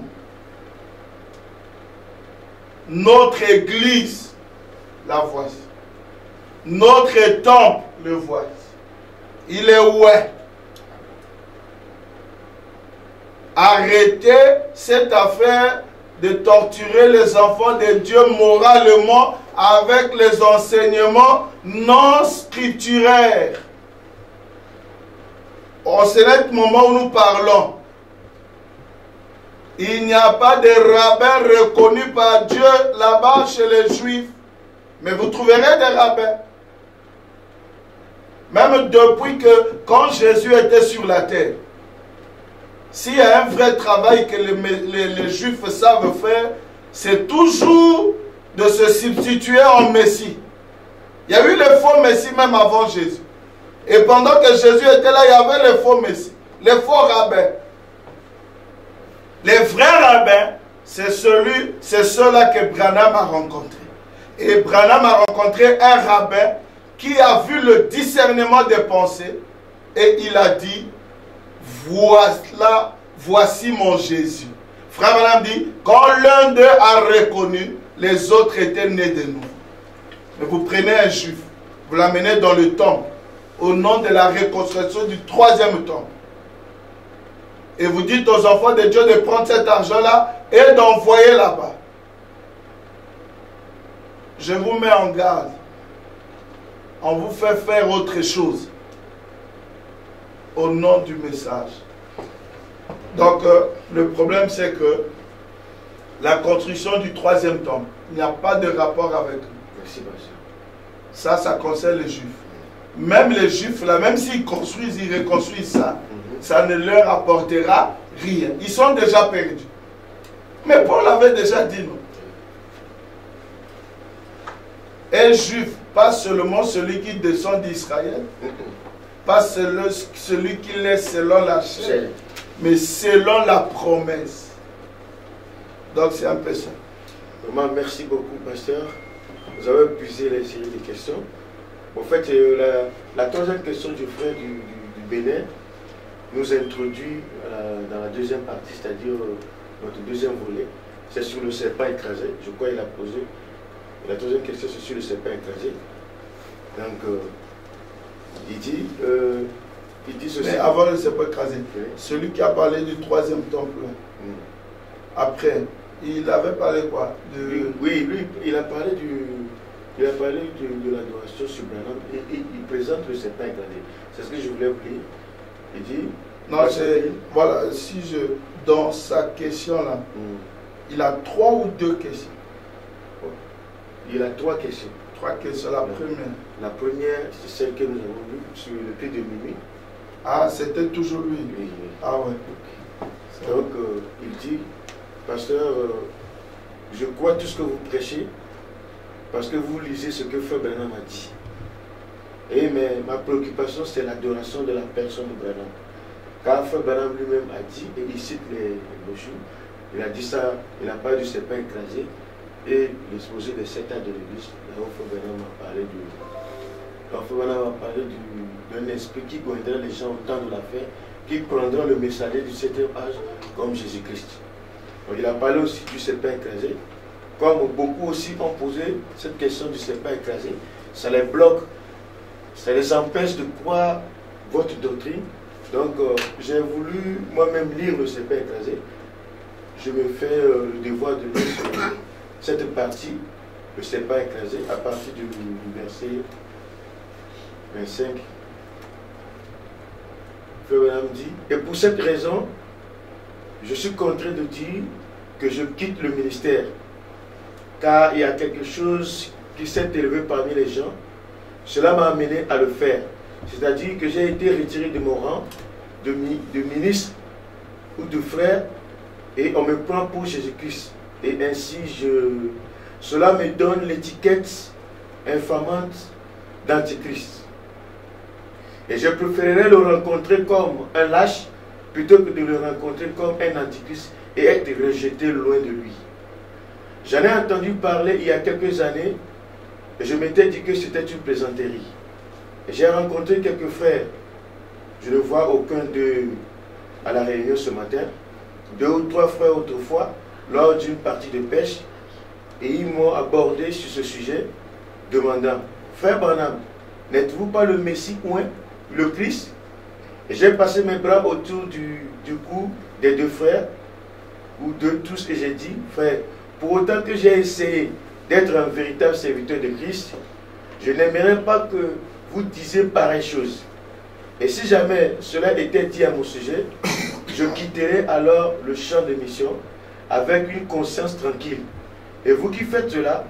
Notre Église, la voici. Notre temple, le voici. Il est où? Arrêtez cette affaire de torturer les enfants de Dieu moralement avec les enseignements non scripturaires. C'est le moment où nous parlons. Il n'y a pas de rabbin reconnu par Dieu là-bas chez les Juifs. Mais vous trouverez des rabbins. Même depuis que, quand Jésus était sur la terre, s'il y a un vrai travail que les Juifs savent faire, c'est toujours de se substituer en Messie. Il y a eu les faux Messies même avant Jésus. Et pendant que Jésus était là, il y avait les faux Messies, les faux rabbins. Les vrais rabbins, c'est ceux-là que Branham a rencontré. Et Branham a rencontré un rabbin qui a vu le discernement des pensées et il a dit, voici mon Jésus. Frère Branham dit, quand l'un d'eux a reconnu, les autres étaient nés de nouveau. Mais vous prenez un juif, vous l'amenez dans le temple, au nom de la reconstruction du 3e temple. Et vous dites aux enfants de Dieu de prendre cet argent-là et d'envoyer là-bas. Je vous mets en garde. On vous fait faire autre chose au nom du message. Donc, le problème, c'est que la construction du 3e temple, il n'y a pas de rapport avec nous. Merci, ça concerne les Juifs. Même les Juifs, là, même s'ils construisent, ils reconstruisent ça, ça ne leur apportera rien. Ils sont déjà perdus. Mais Paul avait déjà dit non. Un Juif, pas seulement celui qui descend d'Israël, pas celui qui laisse selon la chair, mais selon la promesse. Donc c'est un peu ça. Vraiment, merci beaucoup, pasteur. Vous avez épuisé les séries de questions. En fait, la troisième question du frère du Bénin nous introduit dans la deuxième partie, c'est-à-dire notre deuxième volet. C'est sur le serpent écrasé. Je crois qu'il a posé. La troisième question, c'est sur le serpent écrasé. Donc, il dit ceci. Mais avant le serpent écrasé, oui. Celui qui a parlé du 3e temple, après, il avait parlé quoi Oui, lui, il a parlé de l'adoration sur Branham et il présente le serpent écrasé. C'est ce que je voulais vous lire. Il dit... Non, voilà, dans sa question-là, il a 3 ou 2 questions. Il a 3 questions. 3 questions. La première. La première, c'est celle que nous avons vue sur le cri de Mimi. Ah, c'était toujours lui. Oui. Ah ouais. Donc, il dit, pasteur, je crois tout ce que vous prêchez parce que vous lisez ce que Frère Branham a dit. Mais ma préoccupation, c'est l'adoration de la personne de Branham. Car Frère Branham lui-même a dit, et il cite les brochures, il a dit ça, il a parlé du serpent écrasé et l'exposé des 7 ans de l'église. Là où Frère Branham a parlé d'un esprit qui goinderait les gens au temps de la fin, qui prendront le messager du 7e âge comme Jésus-Christ. Donc il a parlé aussi du serpent écrasé. Comme beaucoup aussi ont posé cette question du serpent écrasé, ça les bloque, ça les empêche de croire votre doctrine. Donc j'ai voulu moi-même lire le serpent écrasé. Je me fais le devoir de lire cette partie, le serpent écrasé, à partir du verset 25. Frère Branham dit, et pour cette raison, je suis contraint de dire que je quitte le ministère, car il y a quelque chose qui s'est élevé parmi les gens. Cela m'a amené à le faire. C'est-à-dire que j'ai été retiré de mon rang de ministre ou de frère et on me prend pour Jésus-Christ. Et ainsi, cela me donne l'étiquette infamante d'antichrist. Et je préférerais le rencontrer comme un lâche plutôt que de le rencontrer comme un antichrist et être rejeté loin de lui. J'en ai entendu parler il y a quelques années et je m'étais dit que c'était une plaisanterie. J'ai rencontré quelques frères. Je ne vois aucun d'eux à la réunion ce matin. 2 ou 3 frères autrefois lors d'une partie de pêche et ils m'ont abordé sur ce sujet demandant, frère Branham, n'êtes-vous pas le Messie ou le Christ? Et j'ai passé mes bras autour du cou des 2 frères ou de tous et j'ai dit, frère, pour autant que j'ai essayé d'être un véritable serviteur de Christ, je n'aimerais pas que vous disiez pareille chose. Et si jamais cela était dit à mon sujet, je quitterai alors le champ de mission avec une conscience tranquille. Et vous qui faites cela,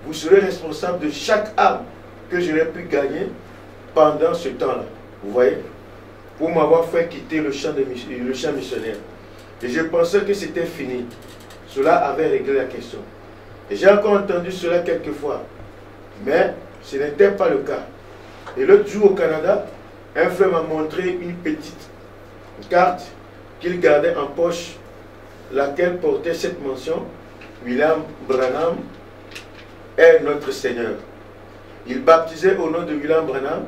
vous serez responsable de chaque âme que j'aurais pu gagner pendant ce temps-là. Vous voyez? pour m'avoir fait quitter le champ missionnaire. Et je pensais que c'était fini. Cela avait réglé la question. Et j'ai encore entendu cela quelques fois. Mais ce n'était pas le cas. Et l'autre jour au Canada, un frère m'a montré une petite carte qu'il gardait en poche, laquelle portait cette mention: William Branham est notre Seigneur. Il baptisait au nom de William Branham,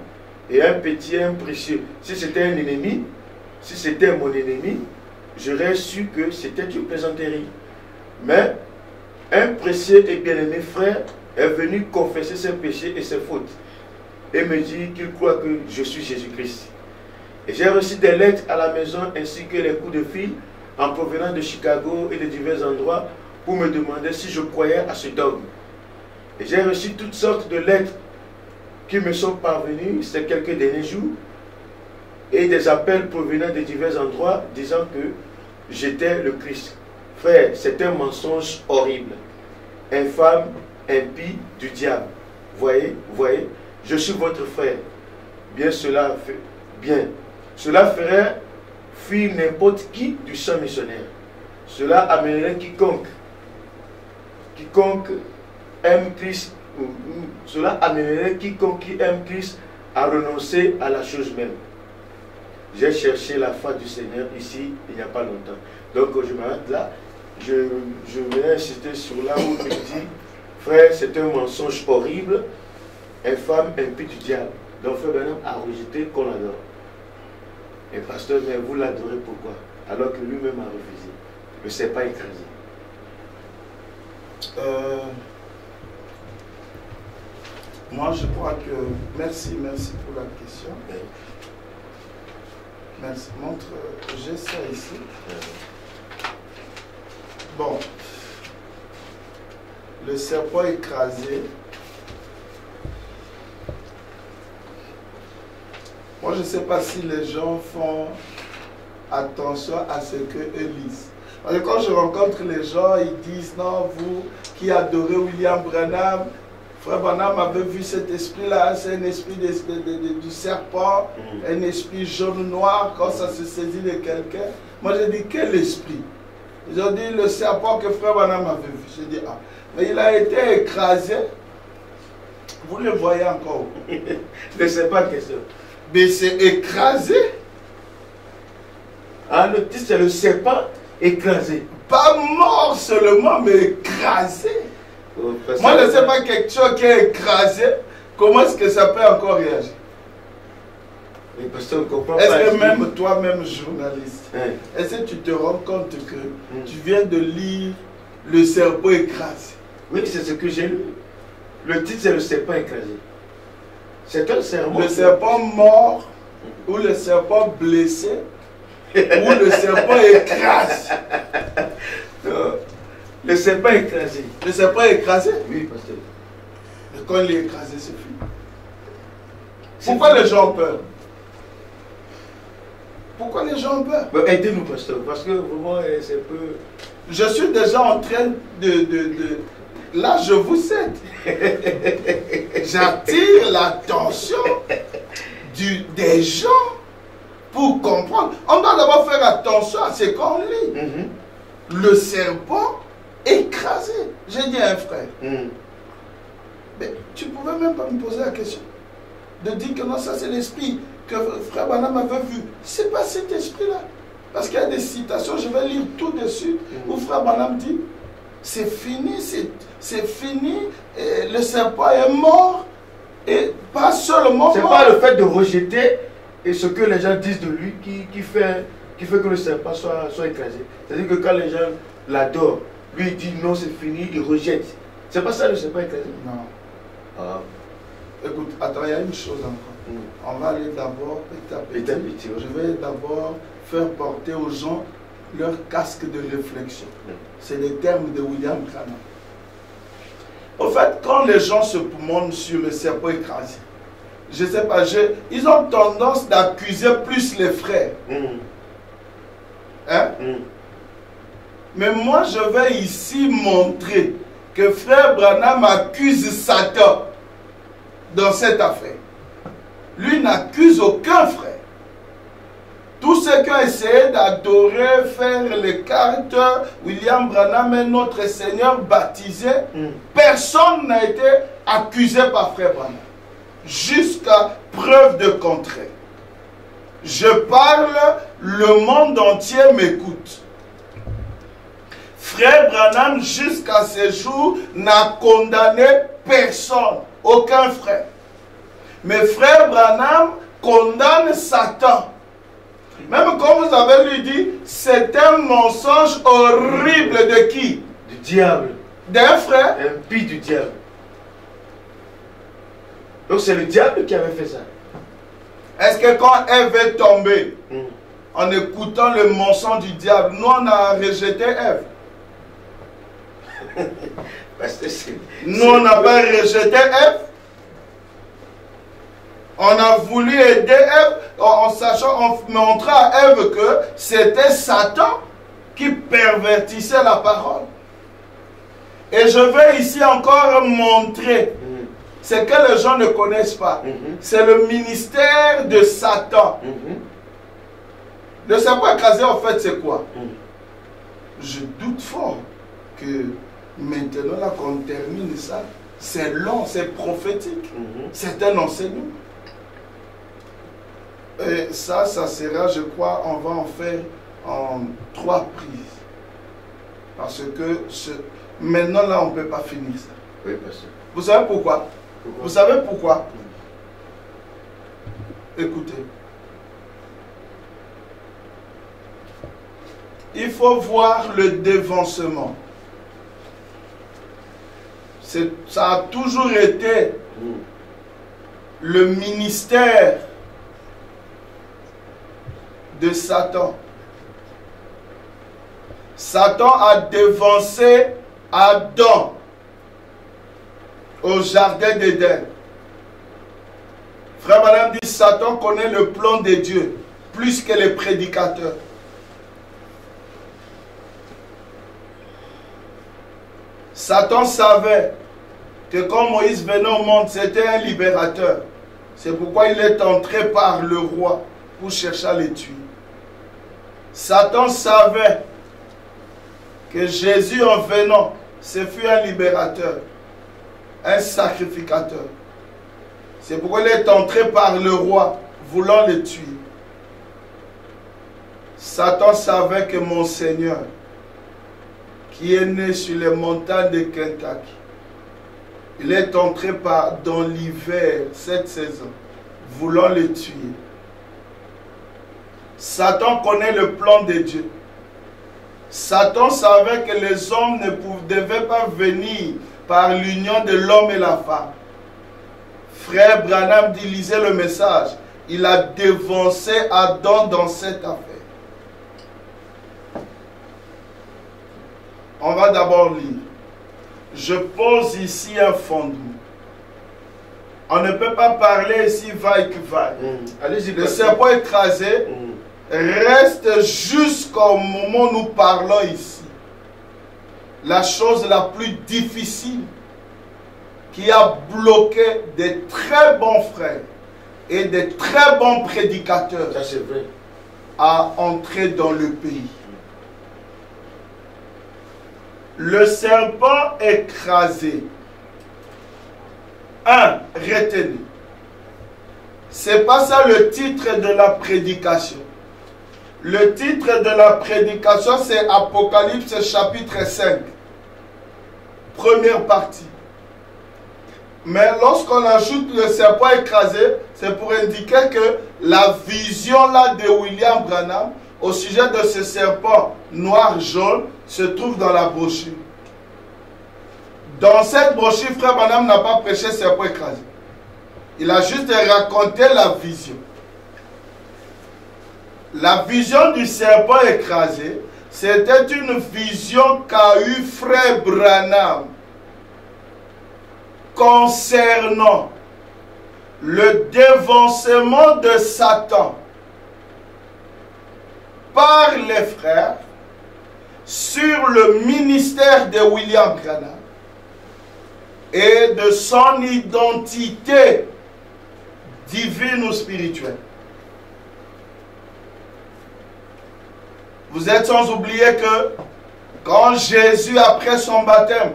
et un petit, un précieux. Si c'était un ennemi, si c'était mon ennemi, j'aurais su que c'était une plaisanterie. Mais un précieux et bien-aimé frère est venu confesser ses péchés et ses fautes et me dit qu'il croit que je suis Jésus-Christ. Et j'ai reçu des lettres à la maison ainsi que les coups de fil en provenance de Chicago et de divers endroits pour me demander si je croyais à ce dogme. Et j'ai reçu toutes sortes de lettres qui me sont parvenues ces quelques derniers jours et des appels provenant de divers endroits disant que j'étais le Christ. Frère, c'est un mensonge horrible, infâme, impie du diable. Voyez, je suis votre frère. Cela ferait fuir n'importe qui du champ missionnaire. Cela amènerait quiconque aime Christ, cela amènerait quiconque qui aime Christ à renoncer à la chose même. J'ai cherché la foi du Seigneur ici il n'y a pas longtemps. Donc je m'arrête là. Je vais insister sur là où il dit: frère, c'est un mensonge horrible, infâme, impie du diable. Donc frère Branham a rejeté qu'on l'adore. Et pasteur, mais vous l'adorez pourquoi? Alors que lui-même a refusé. Ne s'est pas écrasé. Moi, je crois que... Merci pour la question. Merci. Montre, j'ai ça ici. Bon. Le serpent écrasé. Moi, je ne sais pas si les gens font attention à ce qu'eux lisent. Parce que quand je rencontre les gens, ils disent: non, vous qui adorez William Branham, Frère Branham avait vu cet esprit-là, c'est un esprit du serpent, un esprit jaune-noir, quand ça se saisit de quelqu'un. Moi, j'ai dit: quel esprit? Ils ont dit: le serpent que Frère Branham avait vu. J'ai dit: ah, mais il a été écrasé. Vous le voyez encore. Ne sais pas question. Mais c'est écrasé. Ah, le titre, c'est le serpent écrasé. Pas mort seulement, mais écrasé. Oh, moi, je ne sais pas quelque chose qui est écrasé. Comment est-ce que ça peut encore réagir? Mais pasteur, on comprend est-ce pas. Que même toi-même, journaliste, hein? Est-ce que tu te rends compte que tu viens de lire le serpent écrasé? Oui, c'est ce que j'ai lu. Le titre, c'est le serpent écrasé. C'est un serpent. Le serpent mort ou le serpent blessé ou le serpent écrasé. Le serpent écrasé. Le serpent écrasé? Oui, pasteur. Et quand il est écrasé, c'est fini. Pourquoi les gens ont peur? Pourquoi les gens ont peur? Aidez-nous, pasteur, parce que vraiment, c'est peu... Je suis déjà en train Là, je vous aide. J'attire l'attention des gens pour comprendre. On doit d'abord faire attention à ce qu'on lit. Le serpent écrasé. J'ai dit à un frère, mais tu ne pouvais même pas me poser la question de dire que non, ça c'est l'esprit que Frère Branham avait vu. Ce n'est pas cet esprit-là. Parce qu'il y a des citations, je vais lire tout de suite, où Frère Branham dit: c'est fini, c'est fini, et le serpent est mort, et pas seulement c'est mort. Pas le fait de rejeter et ce que les gens disent de lui qui fait que le serpent soit écrasé. C'est-à-dire que quand les gens l'adorent, lui il dit non, c'est fini, il rejette. C'est pas ça le serpent écrasé? Non. Ah. Écoute, attends, il y a une chose encore. On va aller d'abord petit à petit. Je vais d'abord faire porter aux gens leur casque de réflexion. C'est les termes de William Branham. Au fait, quand les gens se montent sur le serpent écrasé, je ne sais pas, ils ont tendance d'accuser plus les frères. Hein? Mais moi, je vais ici montrer que Frère Branham accuse Satan dans cette affaire. Lui n'accuse aucun frère. tous ceux qui ont essayé d'adorer, faire les cartes, William Branham est notre Seigneur baptisé, personne n'a été accusé par Frère Branham. Jusqu'à preuve de contraire. Je parle, le monde entier m'écoute. Frère Branham, jusqu'à ce jour, n'a condamné personne, aucun frère. Mais Frère Branham condamne Satan. Même comme vous avez lui dit, c'est un mensonge horrible de qui? Du diable. D'un frère. Impie du diable. Donc c'est le diable qui avait fait ça. Est-ce que quand Ève est tombée, en écoutant le mensonge du diable, nous on a rejeté Ève? Nous on n'a pas rejeté Ève. On a voulu aider Ève en sachant, en montrant à Ève que c'était Satan qui pervertissait la parole. Et je vais ici encore montrer ce que les gens ne connaissent pas. C'est le ministère de Satan. Le serpent écrasé, en fait, c'est quoi? Je doute fort que maintenant, là, qu'on termine ça, c'est long, c'est prophétique. C'est un enseignement. Et ça sera, je crois, on va en faire en 3 prises. Parce que maintenant, là, on ne peut pas finir ça. Oui, pasteur. Vous savez pourquoi? Vous savez pourquoi? Écoutez. Il faut voir le dévancement. Ça a toujours été le ministère de Satan. Satan a dévancé Adam au jardin d'Éden. Frère Madame dit, Satan connaît le plan de Dieu plus que les prédicateurs. Satan savait que quand Moïse venait au monde, c'était un libérateur. C'est pourquoi il est entré par le roi pour chercher à les tuer. Satan savait que Jésus en venant, ce fut un libérateur, un sacrificateur. C'est pourquoi il est entré par le roi, voulant le tuer. Satan savait que mon Seigneur, qui est né sur les montagnes de Kentucky, il est entré dans l'hiver, cette saison, voulant le tuer. Satan connaît le plan de Dieu. Satan savait que les hommes ne devaient pas venir par l'union de l'homme et la femme. Frère Branham dit, lisez le message. Il a dévancé Adam dans cette affaire. On va d'abord lire. Je pose ici un fondement. On ne peut pas parler ici vaille que vaille. Le serpent écrasé reste jusqu'au moment où nous parlons ici. La chose la plus difficile qui a bloqué des très bons frères et des très bons prédicateurs à entrer dans le pays. Le serpent écrasé. 1. Retenez. C'est pas ça le titre de la prédication. Le titre de la prédication, c'est Apocalypse chapitre 5. Première partie. Mais lorsqu'on ajoute le serpent écrasé, c'est pour indiquer que la vision là de William Branham au sujet de ce serpent noir-jaune se trouve dans la brochure. Dans cette brochure, Frère Branham n'a pas prêché serpent écrasé. Il a juste raconté la vision. La vision du serpent écrasé, c'était une vision qu'a eu Frère Branham concernant le dévancement de Satan par les frères sur le ministère de William Branham et de son identité divine ou spirituelle. Vous êtes sans oublier que quand Jésus, après son baptême,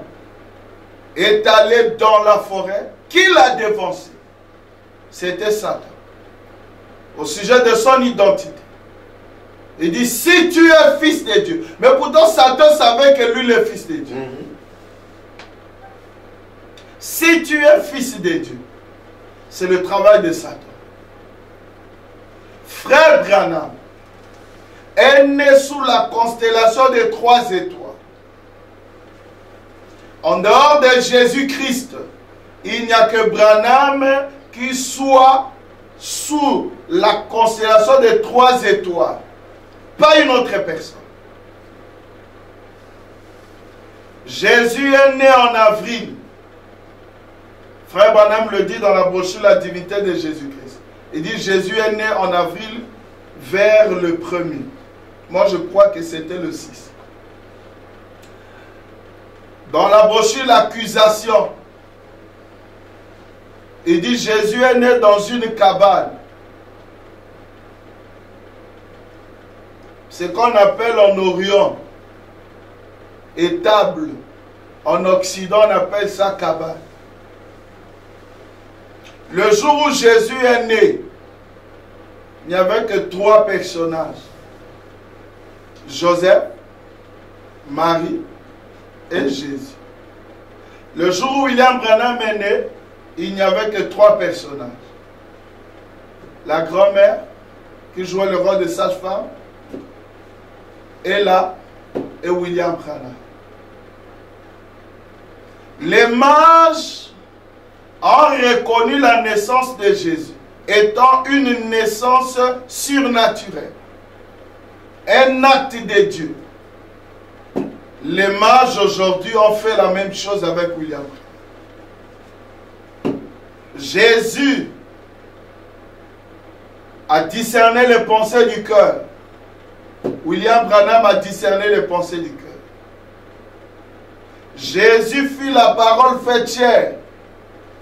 est allé dans la forêt, qui l'a dévancé? C'était Satan. Au sujet de son identité. Il dit, si tu es fils de Dieu. Mais pourtant, Satan savait que lui, le fils de Dieu. Si tu es fils de Dieu, c'est le travail de Satan. Frère Branham est né sous la constellation des 3 étoiles. En dehors de Jésus-Christ, il n'y a que Branham qui soit sous la constellation des 3 étoiles. Pas une autre personne. Jésus est né en avril. Frère Branham le dit dans la brochure La divinité de Jésus-Christ. Il dit Jésus est né en avril vers le 1er. Moi je crois que c'était le 6. Dans la brochure L'accusation, il dit Jésus est né dans une cabane. Ce qu'on appelle en Orient étable. En Occident, on appelle ça cabane. Le jour où Jésus est né, il n'y avait que 3 personnages. Joseph, Marie et Jésus. Le jour où William Branham est né, il n'y avait que 3 personnages. La grand-mère, qui jouait le rôle de sage-femme, Ella et William Branham. Les mages ont reconnu la naissance de Jésus étant une naissance surnaturelle, un acte de Dieu. Les mages aujourd'hui ont fait la même chose avec William Branham. Jésus a discerné les pensées du cœur. William Branham a discerné les pensées du cœur. Jésus fit la parole faite chair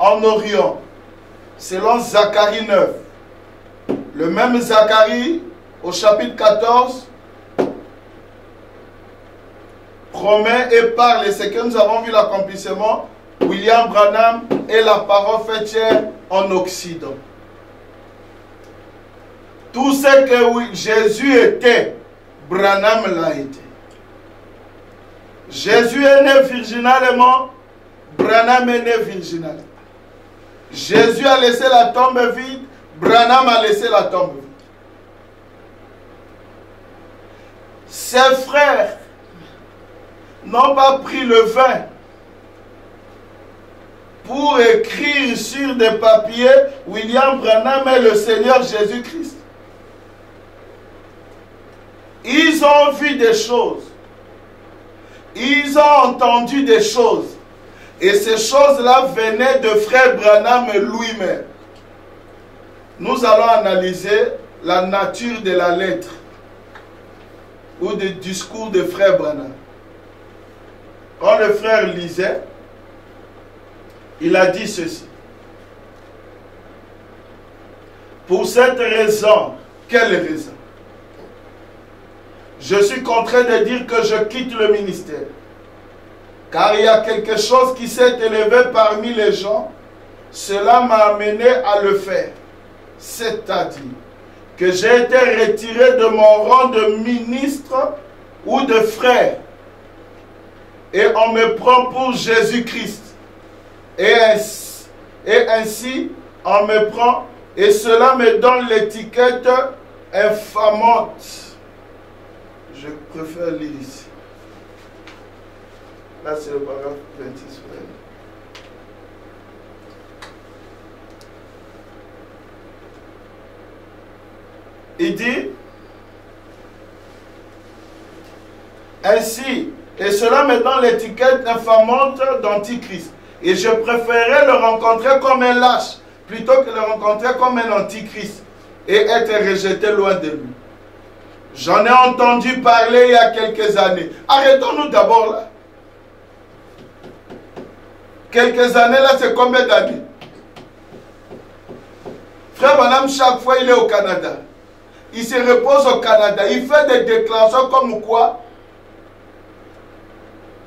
en Orient, selon Zacharie 9. Le même Zacharie, au chapitre 14, promet et parle, et c'est que nous avons vu l'accomplissement, William Branham est la parole faite chair en Occident. Tout ce que Jésus était, Branham l'a été. Jésus est né virginalement, Branham est né virginalement. Jésus a laissé la tombe vide, Branham a laissé la tombe vide. Ses frères n'ont pas pris le vin pour écrire sur des papiers William Branham est le Seigneur Jésus-Christ. Ils ont vu des choses. Ils ont entendu des choses. Et ces choses-là venaient de frère Branham lui-même. Nous allons analyser la nature de la lettre ou du discours de frère Branham. Quand le frère lisait, il a dit ceci. Pour cette raison, quelle raison? Je suis contraint de dire que je quitte le ministère. Car il y a quelque chose qui s'est élevé parmi les gens. Cela m'a amené à le faire. C'est-à-dire que j'ai été retiré de mon rang de ministre ou de frère. Et on me prend pour Jésus-Christ. Et ainsi, on me prend. Et cela me donne l'étiquette infamante. Je préfère lire ici. Là, c'est le paragraphe 26. Il dit, ainsi, et cela me donne l'étiquette infamante d'antichrist. Et je préférais le rencontrer comme un lâche, plutôt que le rencontrer comme un antichrist, et être rejeté loin de lui. J'en ai entendu parler il y a quelques années. Arrêtons-nous d'abord là. Quelques années là, c'est combien d'années? Frère Branham, chaque fois il est au Canada. il se repose au Canada. Il fait des déclarations comme quoi,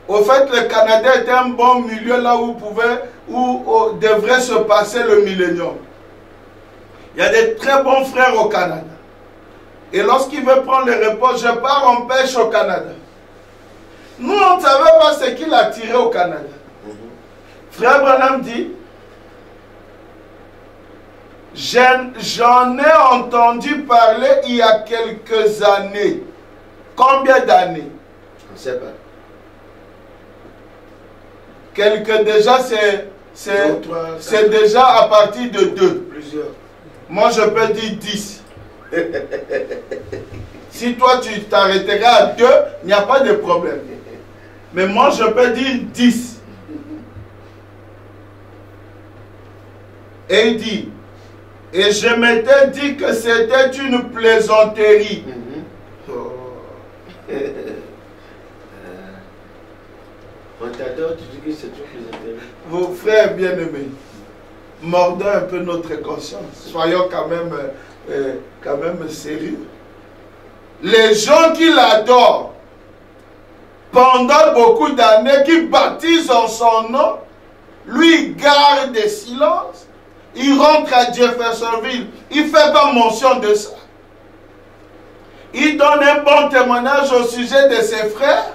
au fait, le Canada est un bon milieu là où devrait se passer le millénium. Il y a des très bons frères au Canada. Et lorsqu'il veut prendre le repos, je pars en pêche au Canada. Nous, on ne savait pas ce qu'il a tiré au Canada. Frère Branham dit, j'en ai entendu parler il y a quelques années. Combien d'années? On ne sait pas. Quelques déjà, c'est déjà à partir de 2. Plusieurs. Moi, je peux dire 10. Si toi, tu t'arrêteras à 2, il n'y a pas de problème. Mais moi, je peux dire 10. Et il dit, et je m'étais dit que c'était une plaisanterie. On t'adore, tu dis que c'est une plaisanterie. Vos frères bien-aimés, mordons un peu notre conscience. Soyons quand même sérieux. Les gens qui l'adorent pendant beaucoup d'années, qui baptisent en son nom, lui garde des silences. Il rentre à Jeffersonville, il ne fait pas mention de ça. Il donne un bon témoignage au sujet de ses frères.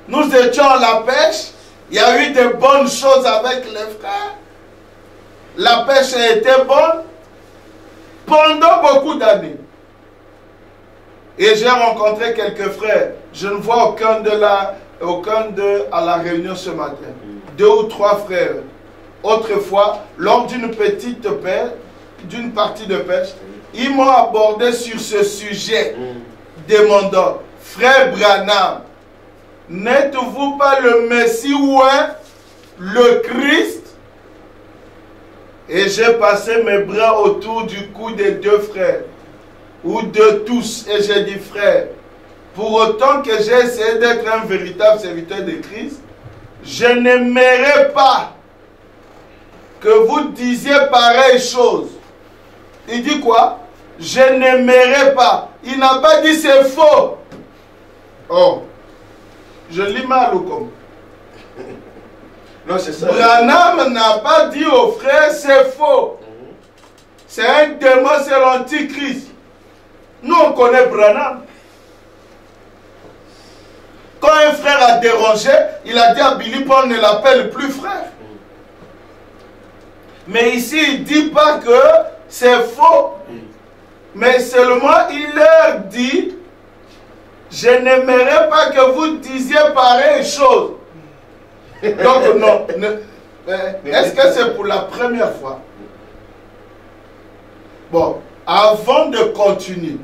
Nous étions à la pêche, il y a eu de bonnes choses avec les frères. La pêche a été bonne pendant beaucoup d'années. Et j'ai rencontré quelques frères. Je ne vois aucun à la réunion ce matin. 2 ou 3 frères. Autrefois, lors d'une petite pêche, d'une partie de pêche, ils m'ont abordé sur ce sujet, demandant, frère Branham, n'êtes-vous pas le Messie ouin, le Christ? Et j'ai passé mes bras autour du cou des 2 frères, ou de tous, et j'ai dit, frère, pour autant que j'ai essayé d'être un véritable serviteur de Christ, je n'aimerais pas que vous disiez pareille chose. Il dit quoi? Je n'aimerais pas. Il n'a pas dit c'est faux. Oh, je lis mal ou comme? Non, c'est ça. Branham n'a pas dit aux frères c'est faux. C'est un démon, c'est l'antichrist. Nous on connaît Branham. Quand un frère a dérangé, il a dit à Billy Paul ne l'appelle plus frère. Mais ici, il ne dit pas que c'est faux. Mais seulement, il leur dit, je n'aimerais pas que vous disiez pareille chose. Donc, non. Est-ce que c'est pour la première fois? Bon, avant de continuer,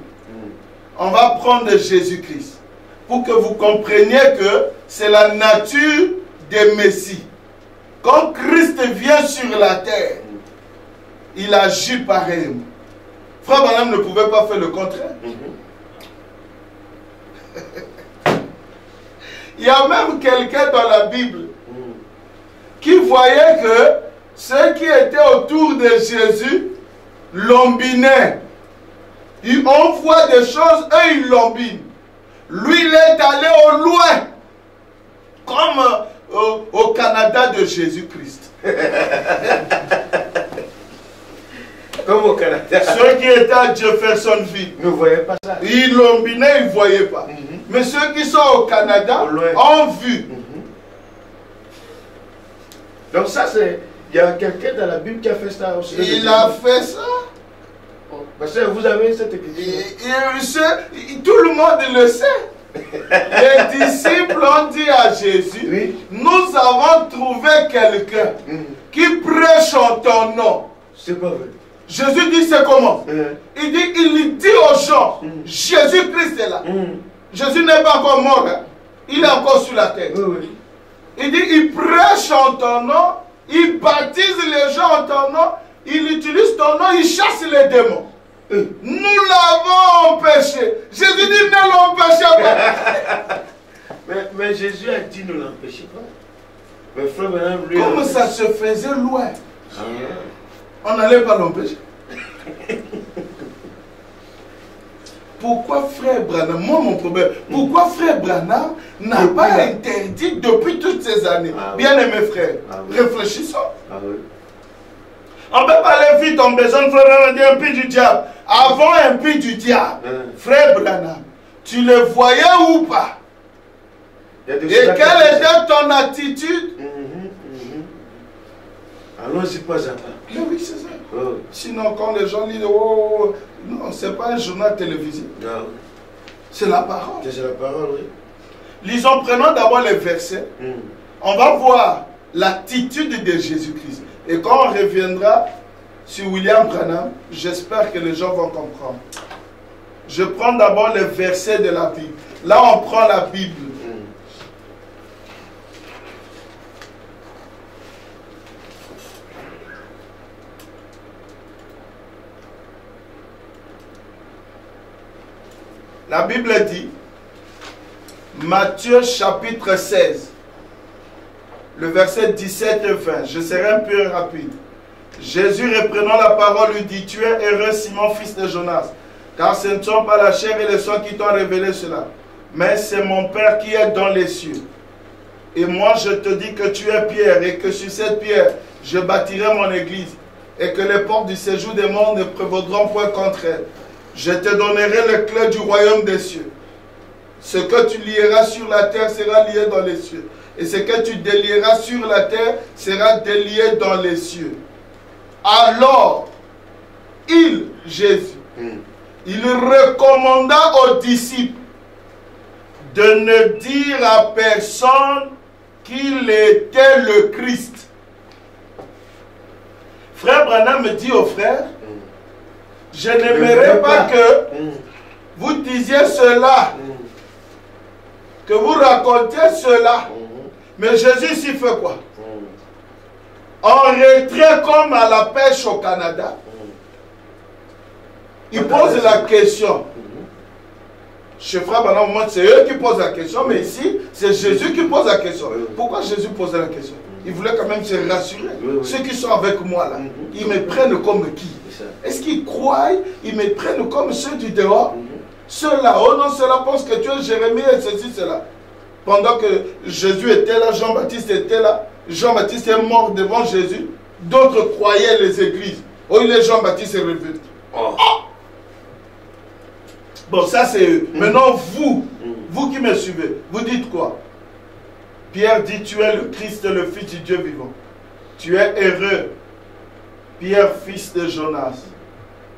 on va prendre Jésus-Christ. Pour que vous compreniez que c'est la nature des Messies. Quand Christ vient sur la terre, il agit pareillement. Frère Branham ne pouvait pas faire le contraire. Il y a même quelqu'un dans la Bible qui voyait que ceux qui étaient autour de Jésus lombinaient. On voit des choses, eux ils lombinent. Lui il est allé au loin, comme au Canada de Jésus-Christ. Comme au Canada. Ceux qui étaient à Jeffersonville ne voyaient pas ça. Ils lombinaient, ils ne voyaient pas. Mais ceux qui sont au Canada ont vu. Donc ça c'est... Il y a quelqu'un dans la Bible qui a fait ça aussi. Il a fait ça. Parce que vous avez cette écriture. Tout le monde le sait. Les disciples ont dit à Jésus, oui, nous avons trouvé quelqu'un qui prêche en ton nom. C'est pas vrai. Jésus dit c'est comment? Il dit aux gens, Jésus-Christ est là. Jésus n'est pas encore mort. Hein? Il est encore sur la terre. Oui. Il dit, il prêche en ton nom, il baptise les gens en ton nom, il utilise ton nom, il chasse les démons. Nous l'avons empêché. Jésus dit, ne l'empêchez pas. mais Jésus a dit, ne l'empêchez pas. Mais frère, madame, lui, comme ça se faisait loin. On n'allait pas l'empêcher. pourquoi frère Branham, moi mon problème, pourquoi frère Branham n'a pas interdit depuis toutes ces années? Bien-aimés frères, réfléchissons. On ne peut pas aller vite en besoin de frère Branham dire un pied du diable. Avant un pied du diable, frère Branham, tu le voyais ou pas? Et quelle était ton attitude? Allons-y pas à pas. Mais oui, c'est ça. Sinon, quand les gens disent, oh, non, c'est pas un journal télévisé. Non. C'est la parole. C'est la parole, oui. Lisons, prenons d'abord les versets. On va voir l'attitude de Jésus-Christ. Et quand on reviendra sur William Branham, j'espère que les gens vont comprendre. Je prends d'abord les versets de la Bible. Là, on prend la Bible. La Bible dit, Matthieu chapitre 16, le verset 17 et 20, je serai un peu rapide. Jésus reprenant la parole lui dit, tu es heureux Simon, fils de Jonas, car ce ne sont pas la chair et le sang qui t'ont révélé cela, mais c'est mon Père qui est dans les cieux. Et moi je te dis que tu es Pierre, et que sur cette pierre je bâtirai mon église, et que les portes du séjour des morts ne prévaudront point contre elle. Je te donnerai les clés du royaume des cieux. Ce que tu lieras sur la terre sera lié dans les cieux. Et ce que tu délieras sur la terre sera délié dans les cieux. Alors, Jésus, il recommanda aux disciples de ne dire à personne qu'il était le Christ. Frère Branham me dit aux frères, je n'aimerais pas que vous disiez cela, que vous racontiez cela. Mais Jésus s'y fait quoi? En retrait comme à la pêche au Canada. Il pose la question. Chez Frère Branham, c'est eux qui posent la question, mais ici, c'est Jésus qui pose la question. Pourquoi Jésus posait la question? Il voulait quand même se rassurer. Ceux qui sont avec moi là, ils me prennent comme qui? Est-ce qu'ils croient? Ils me prennent comme ceux du dehors? Ceux-là, oh non, ceux-là pensent que tu es Jérémie et ceci, cela. Pendant que Jésus était là, Jean-Baptiste était là, Jean-Baptiste est mort devant Jésus, d'autres croyaient les églises. Oh, il est Jean-Baptiste est revenu. Bon, ça c'est eux. Maintenant, vous qui me suivez, vous dites quoi? Pierre dit, tu es le Christ, le Fils du Dieu vivant. Tu es heureux, Pierre, fils de Jonas.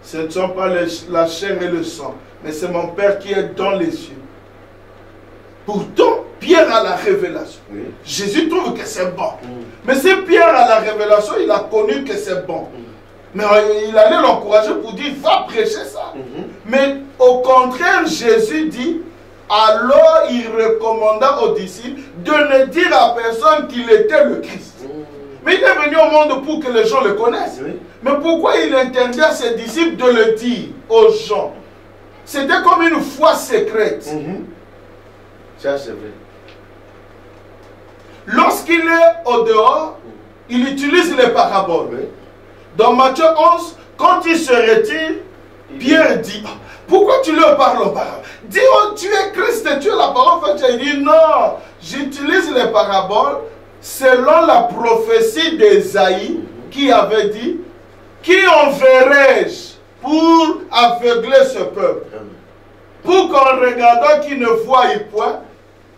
Ce ne sont pas la chair et le sang, mais c'est mon Père qui est dans les cieux. Pourtant, Pierre a la révélation. Jésus trouve que c'est bon. Mais si Pierre a la révélation, il a connu que c'est bon. Mais il allait l'encourager pour dire, va prêcher ça. Mais au contraire, Jésus dit, alors il recommanda aux disciples de ne dire à personne qu'il était le Christ. Mais il est venu au monde pour que les gens le connaissent. Mais pourquoi il interdit à ses disciples de le dire aux gens? C'était comme une foi secrète. Ça c'est vrai. Lorsqu'il est au dehors, il utilise les paraboles. Dans Matthieu 11, quand il se retire, Pierre dit, pourquoi tu leur parles en parole? Dis, oh, tu es Christ, tu es la parole. Il dit, non, j'utilise les paraboles selon la prophétie d'Ésaïe qui avait dit, qui enverrai-je pour aveugler ce peuple? Pour qu'en regardant, qu'ils ne voient point,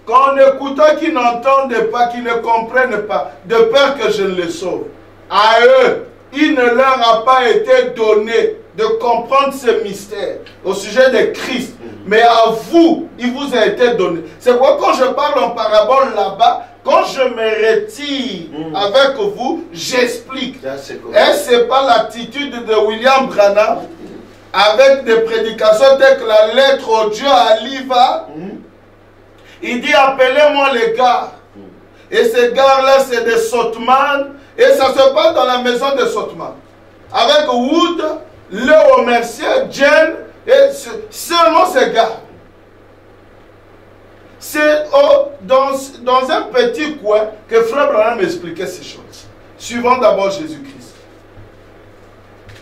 qu'en écoutant, qu'ils n'entendent pas, qu'ils ne comprennent pas, de peur que je ne les sauve. À eux, il ne leur a pas été donné de comprendre ce mystère au sujet de Christ. Mais à vous, il vous a été donné. C'est pourquoi quand je parle en parabole là-bas, quand je me retire avec vous, j'explique. Et ce n'est pas l'attitude de William Branham avec des prédications telles que la lettre au Dieu à Liva. Il dit, appelez-moi les gars. Et ces gars-là, c'est des Sotman. Et ça se passe dans la maison de Sotman. Avec Wood, Léo Mercier, Jen, et seulement ces gars. C'est dans un petit coin que Frère Branham m'expliquait ces choses. Suivons d'abord Jésus-Christ.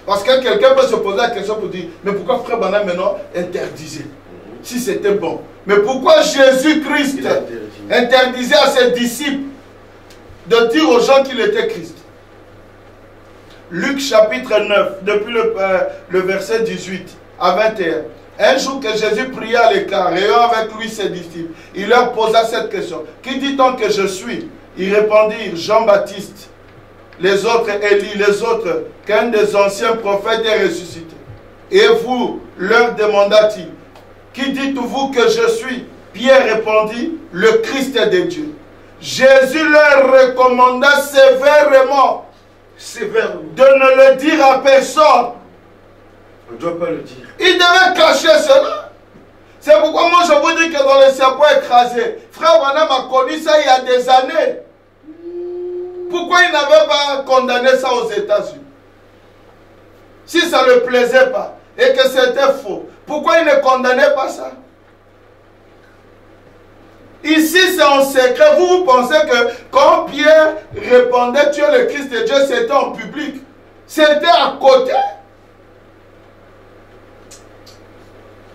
Parce que quelqu'un peut se poser la question pour dire, mais pourquoi frère Branham maintenant interdisait? Si c'était bon. Mais pourquoi Jésus-Christ interdisait à ses disciples de dire aux gens qu'il était Christ? Luc chapitre 9, depuis le verset 18 à 21. Un jour que Jésus pria à l'écart, ayant avec lui ses disciples, il leur posa cette question. Qui dit-on que je suis? Ils répondirent, Jean-Baptiste. Les autres, Élie, les autres, qu'un des anciens prophètes est ressuscité. Et vous, leur demanda-t-il, qui dites-vous que je suis? Pierre répondit, le Christ de Dieu. Jésus leur recommanda sévèrement de ne le dire à personne. On ne doit pas le dire. Il devait cacher cela. C'est pourquoi moi je vous dis que dans le serpent écrasé, frère Branham a connu ça il y a des années. Pourquoi il n'avait pas condamné ça aux États-Unis? Si ça ne le plaisait pas et que c'était faux, pourquoi il ne condamnait pas ça? Ici c'est en secret. Vous pensez que quand Pierre répondait tu es le Christ de Dieu, c'était en public? C'était à côté.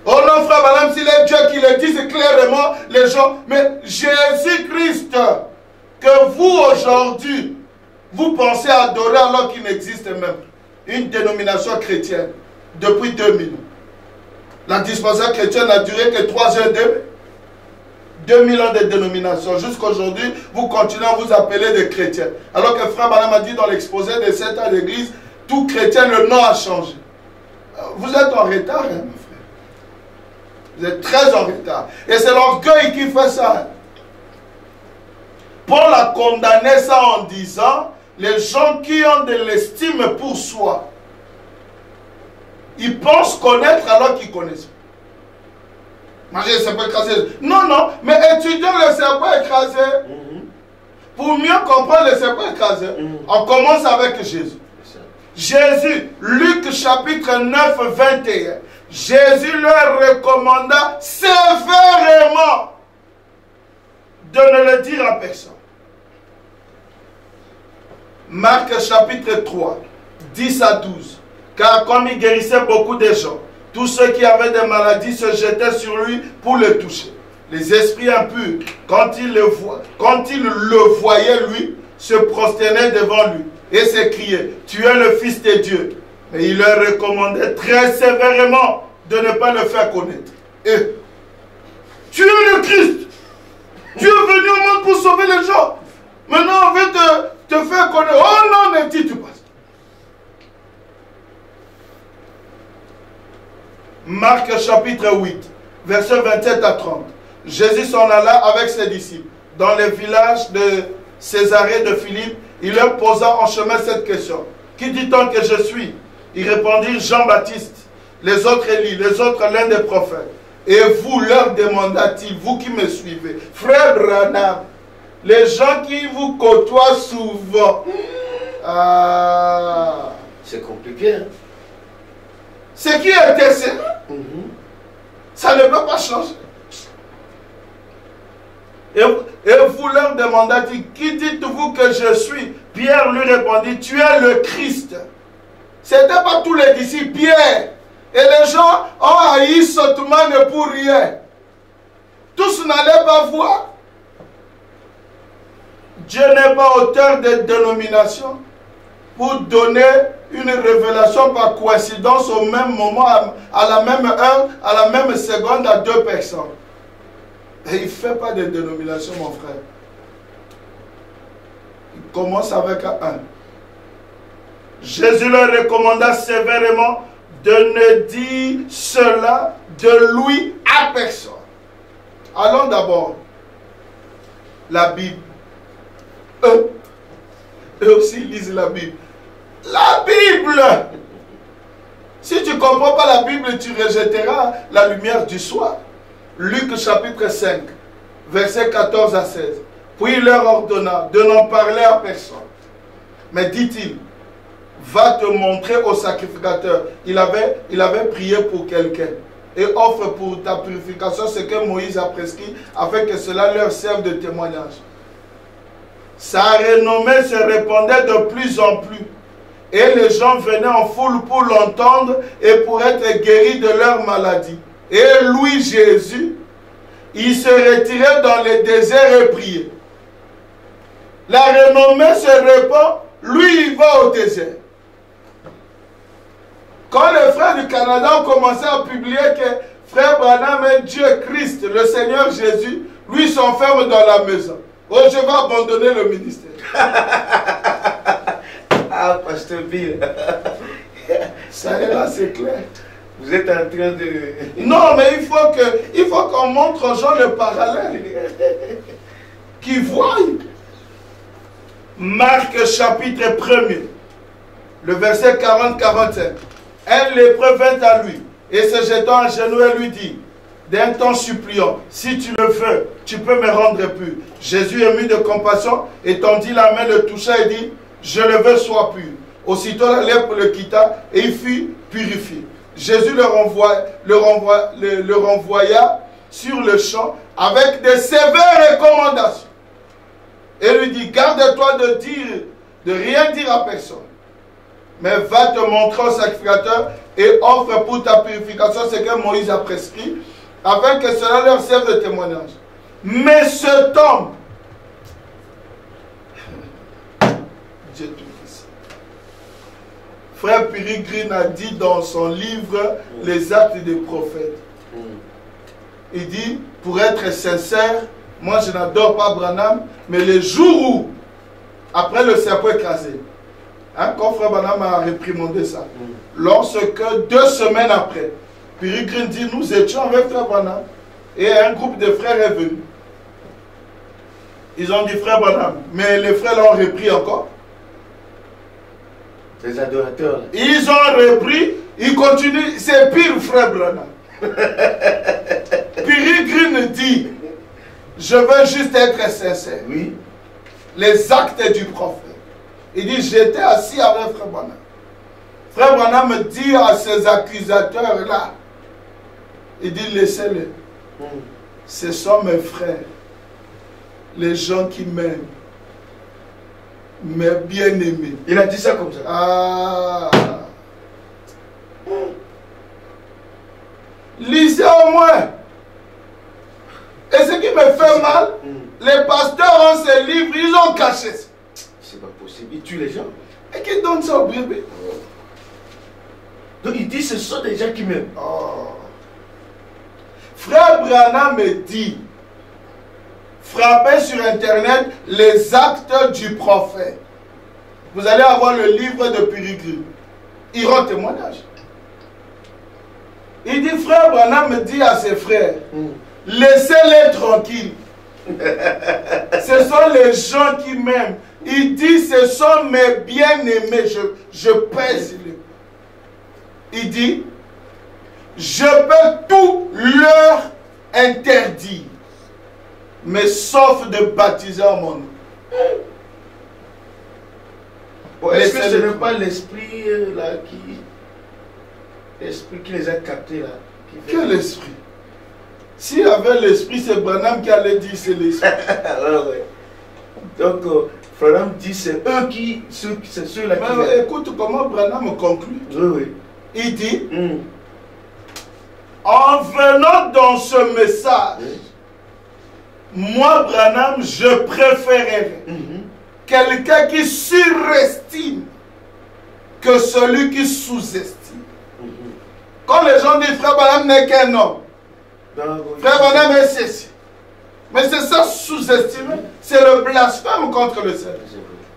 Oh non, frère Branham, s'il est Dieu qui le dit, c'est clairement les gens. Mais Jésus-Christ, que vous aujourd'hui, vous pensez adorer alors qu'il n'existe même une dénomination chrétienne depuis 2000 ans. La dispensation chrétienne n'a duré que 3 heures et demie. 2000 ans de dénomination. Jusqu'aujourd'hui, vous continuez à vous appeler des chrétiens. Alors que frère Branham a dit dans l'exposé de 7 ans d'église, tout chrétien, le nom a changé. Vous êtes en retard, hein, mon frère. Vous êtes très en retard. Et c'est l'orgueil qui fait ça. Paul a condamné ça en disant, les gens qui ont de l'estime pour soi, ils pensent connaître alors qu'ils connaissent. Manger le serpent écrasé. Non, non, mais étudions le serpent écrasé. Pour mieux comprendre le serpent écrasé, on commence avec Jésus. Jésus, Luc chapitre 9, 21. Jésus leur recommanda sévèrement de ne le dire à personne. Marc chapitre 3, 10 à 12. Car comme il guérissait beaucoup de gens, tous ceux qui avaient des maladies se jetaient sur lui pour le toucher. Les esprits impurs, quand ils le voyaient lui, se prosternaient devant lui et s'écriaient, tu es le Fils de Dieu. Et il leur recommandait très sévèrement de ne pas le faire connaître. Et tu es le Christ. Tu es venu au monde pour sauver les gens. Maintenant on veut te faire connaître. Oh non, ne dites pas. Marc chapitre 8, verset 27 à 30. Jésus s'en alla avec ses disciples dans les villages de Césarée de Philippe. Il leur posa en chemin cette question. Qui dit-on que je suis? Ils répondirent Jean-Baptiste, les autres Élie, les autres l'un des prophètes. Et vous, leur demanda-t-il, vous qui me suivez, frère Branham, les gens qui vous côtoient souvent. C'est compliqué, hein? Ce qui était cela, ça ne peut pas changer. Et vous leur demanda-t-il, qui dites-vous que je suis? Pierre lui répondit, tu es le Christ. Ce n'était pas tous les disciples, Pierre. Et les gens ont haï Sotumane pour rien. Tous n'allaient pas voir. Dieu n'est pas auteur de dénomination pour donner une révélation par coïncidence au même moment, à la même heure, à la même seconde à 2 personnes. Et il ne fait pas de dénomination, mon frère. Il commence avec un. Jésus leur recommanda sévèrement de ne dire cela de lui à personne. Allons d'abord. La Bible. Eux aussi lisent la Bible. La Bible! Si tu ne comprends pas la Bible, tu rejetteras la lumière du soir. Luc chapitre 5, versets 14 à 16. Puis il leur ordonna de n'en parler à personne. Mais dit-il, va te montrer au sacrificateur. Il avait prié pour quelqu'un. Et offre pour ta purification ce que Moïse a prescrit, afin que cela leur serve de témoignage. Sa renommée se répandait de plus en plus. Et les gens venaient en foule pour l'entendre et pour être guéris de leur maladie. Et lui, Jésus, il se retirait dans les déserts et priait. La renommée se répand, lui, il va au désert. Quand les frères du Canada ont commencé à publier que frère Branham est Dieu Christ, le Seigneur Jésus, lui s'enferme dans la maison. Oh, je vais abandonner le ministère. Ah, Pasteur Bill. Ça est là, c'est clair. Vous êtes en train de... Non, mais il faut qu'on montre aux gens le parallèle. Qu'ils voient. Marc chapitre 1er, le verset 40-45. Un lépreux vint à lui et se jetant à genoux et lui dit, d'un ton suppliant, si tu le veux, tu peux me rendre pur. Jésus, ému de compassion, étendit la main, le toucha et dit, je le veux, sois pur. Aussitôt la lèpre le quitta et il fut purifié. Jésus le renvoya sur le champ avec des sévères recommandations. Et lui dit, garde-toi de rien dire à personne. Mais va te montrer au sacrificateur et offre pour ta purification ce que Moïse a prescrit, afin que cela leur serve de témoignage. Mais cet homme, Dieu Tout-Puissant, frère Peregrine a dit dans son livre Les Actes des Prophètes, il dit, pour être sincère, moi je n'adore pas Branham, mais les jours où, après le serpent écrasé, quand frère Branham a réprimandé ça, lorsque 2 semaines après, Peregrine dit, nous étions avec frère Branham, et un groupe de frères est venu. Ils ont dit, frère Branham, mais les frères l'ont repris encore. Les adorateurs. Là. Ils ont repris, ils continuent, c'est pire frère Branham. Peregrine dit, je veux juste être sincère. Oui. Les actes du prophète. Il dit, j'étais assis avec frère Branham. Frère Branham dit à ces accusateurs-là, il dit, laissez-les. Ce sont mes frères, les gens qui m'aiment, mes bien-aimés. Il a dit ça comme ça. Ah. Lisez au moins. Et ce qui me fait mal, les pasteurs ont ces livres, ils ont caché ça. C'est pas possible. Ils tuent les gens. Et qui donnent ça au bébé? Donc il dit ce sont des gens qui m'aiment. Oh. Frère Branham me dit, frappez sur internet les actes du prophète. Vous allez avoir le livre de Peregrine. Il rend témoignage. Il dit, frère Branham me dit à ses frères, laissez-les tranquilles. Ce sont les gens qui m'aiment. Il dit, ce sont mes bien-aimés. Je pèse les. Il dit, je peux tout leur interdire, mais sauf de baptiser en mon nom. Bon, est-ce que ce n'est pas l'esprit là l'esprit qui les a captés là? Quel esprit? S'il y avait l'esprit, c'est Branham qui allait dire c'est l'esprit. Ouais. Donc, Branham dit c'est eux qui, c'est ceux-là qui... Mais écoute comment Branham conclut. Oui. Il dit, en venant dans ce message, moi Branham, je préférerais quelqu'un qui surestime que celui qui sous-estime. Quand les gens disent frère Branham n'est qu'un homme, frère Branham est ceci. Mais c'est ça sous-estimé, c'est le blasphème contre le Seigneur.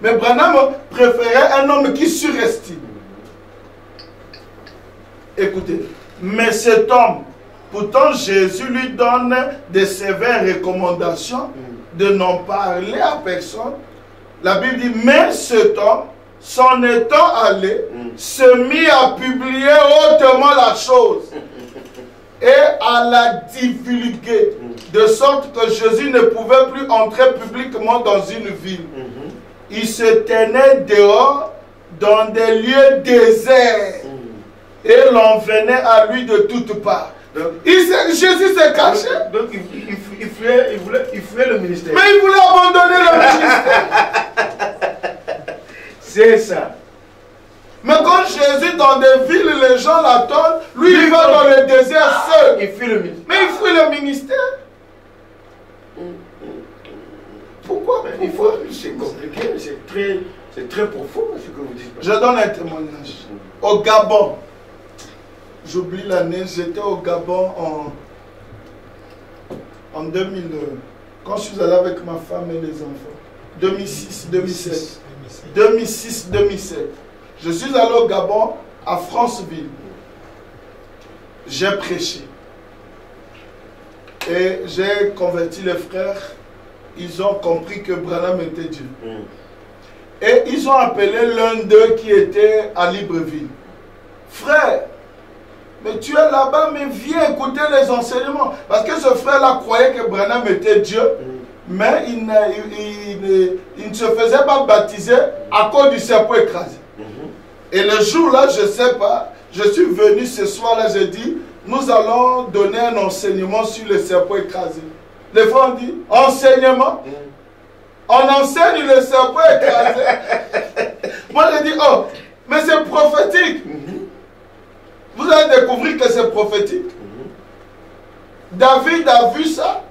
Mais Branham préférait un homme qui surestime. Écoutez, mais cet homme, pourtant Jésus lui donne des sévères recommandations de n'en parler à personne. La Bible dit, mais cet homme, s'en étant allé, se mit à publier hautement la chose et à la divulguer, de sorte que Jésus ne pouvait plus entrer publiquement dans une ville. Il se tenait dehors dans des lieux déserts et l'on venait à lui de toutes parts. Donc, Jésus s'est caché. Donc il fuyait le ministère. Mais il voulait abandonner le ministère. C'est ça. Mais quand Jésus dans des villes, les gens l'attendent, lui il va dans le désert seul. Il fuit le ministère. Mais il fuit le ministère. Pourquoi? Il faut, c'est compliqué, c'est très profond ce que vous dites. Je donne un témoignage. Au Gabon, j'oublie l'année, j'étais au Gabon en 2000, quand je suis allé avec ma femme et les enfants. 2006-2007. 2006-2007. Je suis allé au Gabon, à Franceville. J'ai prêché. Et j'ai converti les frères. Ils ont compris que Branham était Dieu. Et ils ont appelé l'un d'eux qui était à Libreville. Frère, mais tu es là-bas, mais viens écouter les enseignements. Parce que ce frère-là croyait que Branham était Dieu, mais il ne se faisait pas baptiser à cause du serpent écrasé. Et le jour-là, je ne sais pas, je suis venu ce soir-là, j'ai dit, nous allons donner un enseignement sur le serpent écrasé. Les frères ont dit, enseignement. On enseigne le serpent écrasé. Moi, j'ai dit, oh, mais c'est prophétique. Vous allez découvrir que c'est prophétique. David a vu ça.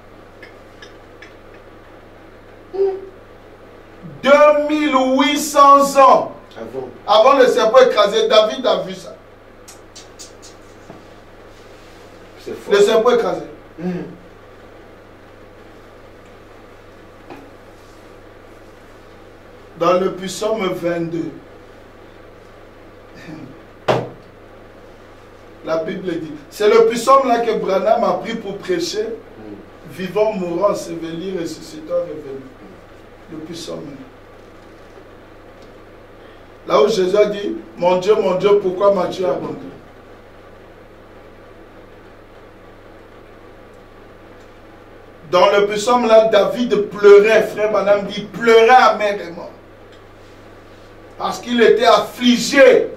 2800 ans avant le serpent écrasé, David a vu ça. Le serpent écrasé. Dans le psaume 22, la Bible dit, c'est le psaume là que Branham a pris pour prêcher, vivant, mourant, ensevelir, ressuscitant, révélé. Le psaume. Là où Jésus a dit, mon Dieu, pourquoi m'as-tu abandonné? Dans le psaume là, David pleurait, frère Branham dit, pleurait amèrement. Parce qu'il était affligé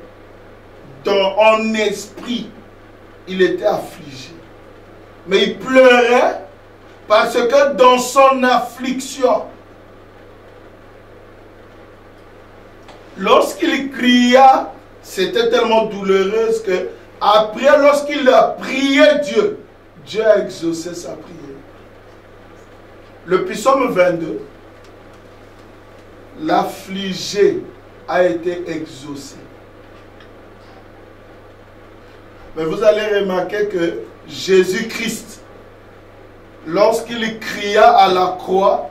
en esprit. Il était affligé. Mais il pleurait parce que dans son affliction, lorsqu'il cria, c'était tellement douloureux que après, lorsqu'il a prié Dieu, Dieu a exaucé sa prière. Le psaume 22, l'affligé a été exaucé. Mais vous allez remarquer que Jésus-Christ, lorsqu'il cria à la croix,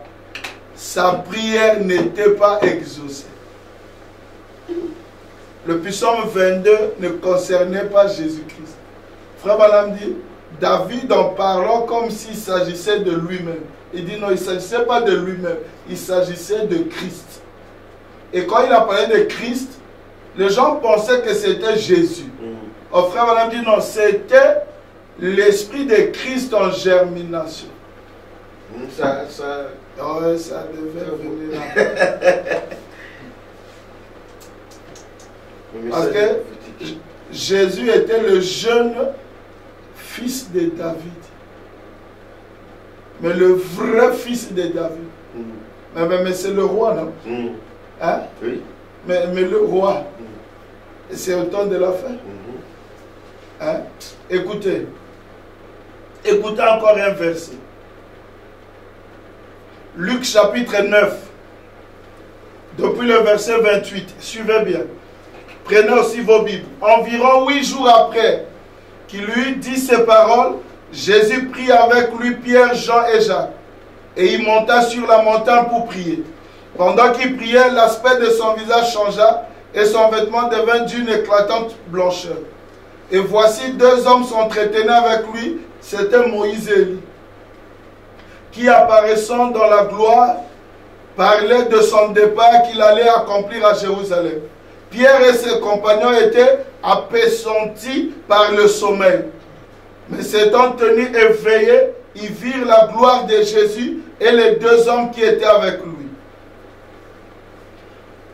sa prière n'était pas exaucée. Le psaume 22 ne concernait pas Jésus-Christ. Frère Branham dit, David en parlant comme s'il s'agissait de lui-même. Il dit non, il ne s'agissait pas de lui-même, il s'agissait de Christ. Et quand il a parlé de Christ, les gens pensaient que c'était Jésus. Au frère Branham dit non, c'était l'esprit de Christ en germination. Ça devait venir là. Parce que Jésus était le jeune fils de David. Mais le vrai fils de David. Mais c'est le roi, non? Hein? Oui. Mais le roi, c'est au temps de la fin. Hein? Écoutez encore un verset. Luc chapitre 9, depuis le verset 28, suivez bien. Prenez aussi vos Bibles. Environ 8 jours après qu'il lui dit ces paroles, Jésus prit avec lui Pierre, Jean et Jacques. Et il monta sur la montagne pour prier. Pendant qu'il priait, l'aspect de son visage changea et son vêtement devint d'une éclatante blancheur. Et voici 2 hommes s'entretenaient avec lui, c'était Moïse et Élie, qui apparaissant dans la gloire, parlaient de son départ qu'il allait accomplir à Jérusalem. Pierre et ses compagnons étaient appesantis par le sommeil. Mais s'étant tenus éveillés, ils virent la gloire de Jésus et les 2 hommes qui étaient avec lui.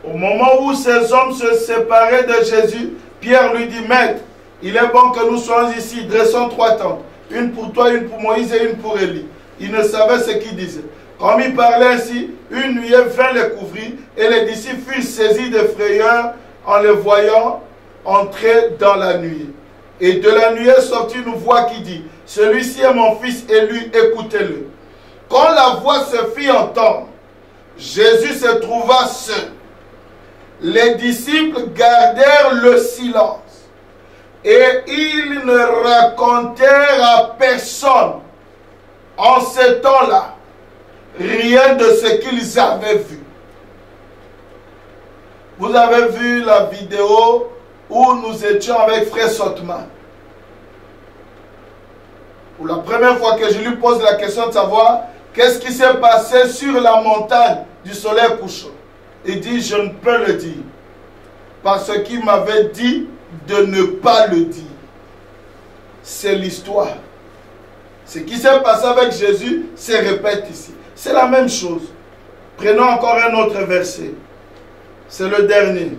Au moment où ces hommes se séparaient de Jésus, Pierre lui dit, Maître, il est bon que nous soyons ici, dressons 3 tentes, une pour toi, une pour Moïse et une pour Élie. Il ne savait ce qu'il disait. Comme il parlait ainsi, une nuée vint les couvrir et les disciples furent saisis de frayeur en les voyant entrer dans la nuée. Et de la nuée est sortie une voix qui dit, celui-ci est mon fils élu, écoutez-le. Quand la voix se fit entendre, Jésus se trouva seul. Les disciples gardèrent le silence et ils ne racontèrent à personne en ce temps-là rien de ce qu'ils avaient vu. Vous avez vu la vidéo où nous étions avec Frère Sotman. Pour la première fois que je lui pose la question de savoir qu'est-ce qui s'est passé sur la montagne du soleil couchant. Il dit, je ne peux le dire. Parce qu'il m'avait dit de ne pas le dire. C'est l'histoire. Ce qui s'est passé avec Jésus se répète ici. C'est la même chose. Prenons encore un autre verset. C'est le dernier.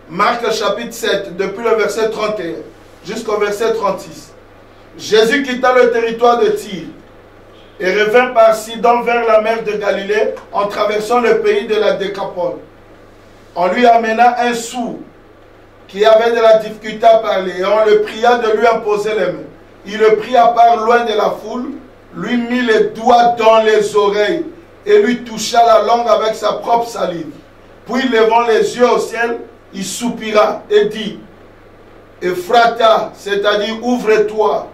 Marc chapitre 7, depuis le verset 31 jusqu'au verset 36. Jésus quitta le territoire de Tyr et revint par Sidon vers la mer de Galilée en traversant le pays de la Décapole. On lui amena un sourd qui avait de la difficulté à parler et on le pria de lui imposer les mains. Il le prit à part loin de la foule, lui mit les doigts dans les oreilles et lui toucha la langue avec sa propre salive. Puis levant les yeux au ciel, il soupira et dit, Ephrata, c'est-à-dire ouvre-toi.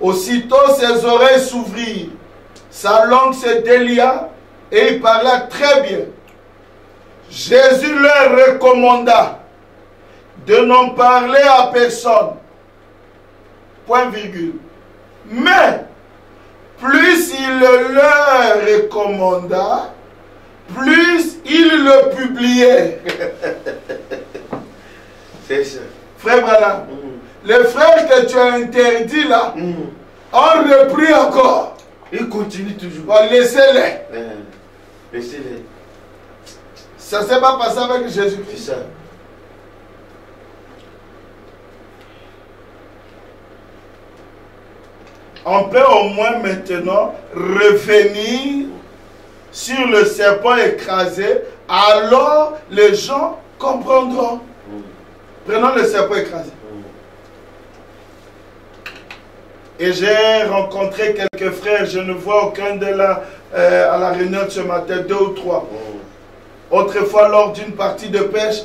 Aussitôt ses oreilles s'ouvrirent, sa langue se délia et il parla très bien. Jésus leur recommanda de n'en parler à personne. Point virgule. Mais plus il leur recommanda, plus il le publiait. C'est ça. Frère Branham, les frères que tu as interdits là, ont repris encore. Ils continuent toujours. Bon, laissez-les. Laissez-les. Ça ne s'est pas passé avec Jésus-Christ. C'est ça. On peut au moins maintenant revenir sur le serpent écrasé, alors les gens comprendront. Prenons le serpent écrasé. Et j'ai rencontré quelques frères, je ne vois aucun de là à la réunion de ce matin, 2 ou 3. Autrefois, lors d'une partie de pêche,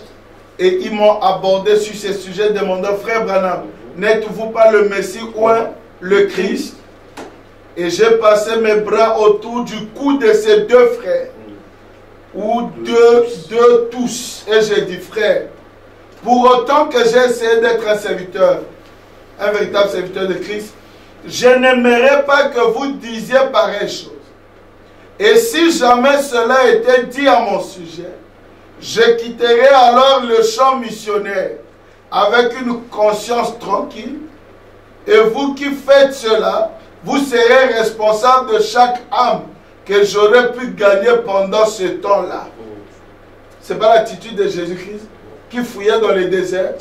et ils m'ont abordé sur ces sujets, demandant, frère Branham, n'êtes-vous pas le Messie ou le Christ? Et j'ai passé mes bras autour du cou de ces deux frères, ou de tous. Et j'ai dit, frère, pour autant que j'ai essayé d'être un serviteur, un véritable serviteur de Christ, je n'aimerais pas que vous disiez pareille chose. Et si jamais cela était dit à mon sujet, je quitterai alors le champ missionnaire avec une conscience tranquille. Et vous qui faites cela, vous serez responsable de chaque âme que j'aurais pu gagner pendant ce temps-là. Ce n'est pas l'attitude de Jésus-Christ qui fouillait dans les déserts.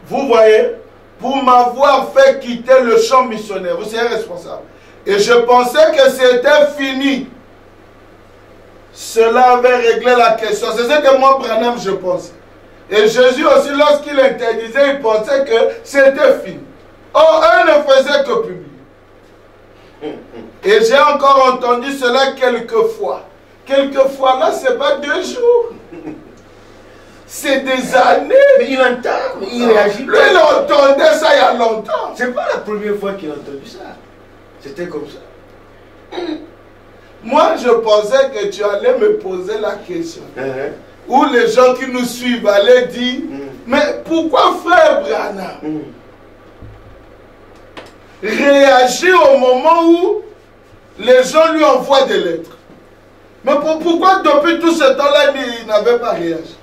Vous voyez, pour m'avoir fait quitter le champ missionnaire, vous serez responsable. Et je pensais que c'était fini. Cela avait réglé la question. C'est ce que moi, Branham, je pensais. Et Jésus aussi, lorsqu'il interdisait, il pensait que c'était fini. Or, eux ne faisaient que publier. Et j'ai encore entendu cela quelques fois. Quelques fois, là, ce n'est pas 2 jours. C'est des années. Mais il entend, mais il réagit pas. Lui, il entendait ça il y a longtemps. C'est pas la première fois qu'il a entendu ça. C'était comme ça. Moi, je pensais que tu allais me poser la question. Où les gens qui nous suivent allaient dire, mais pourquoi frère Branham réagit au moment où les gens lui envoient des lettres? Mais pourquoi depuis tout ce temps-là, il n'avait pas réagi?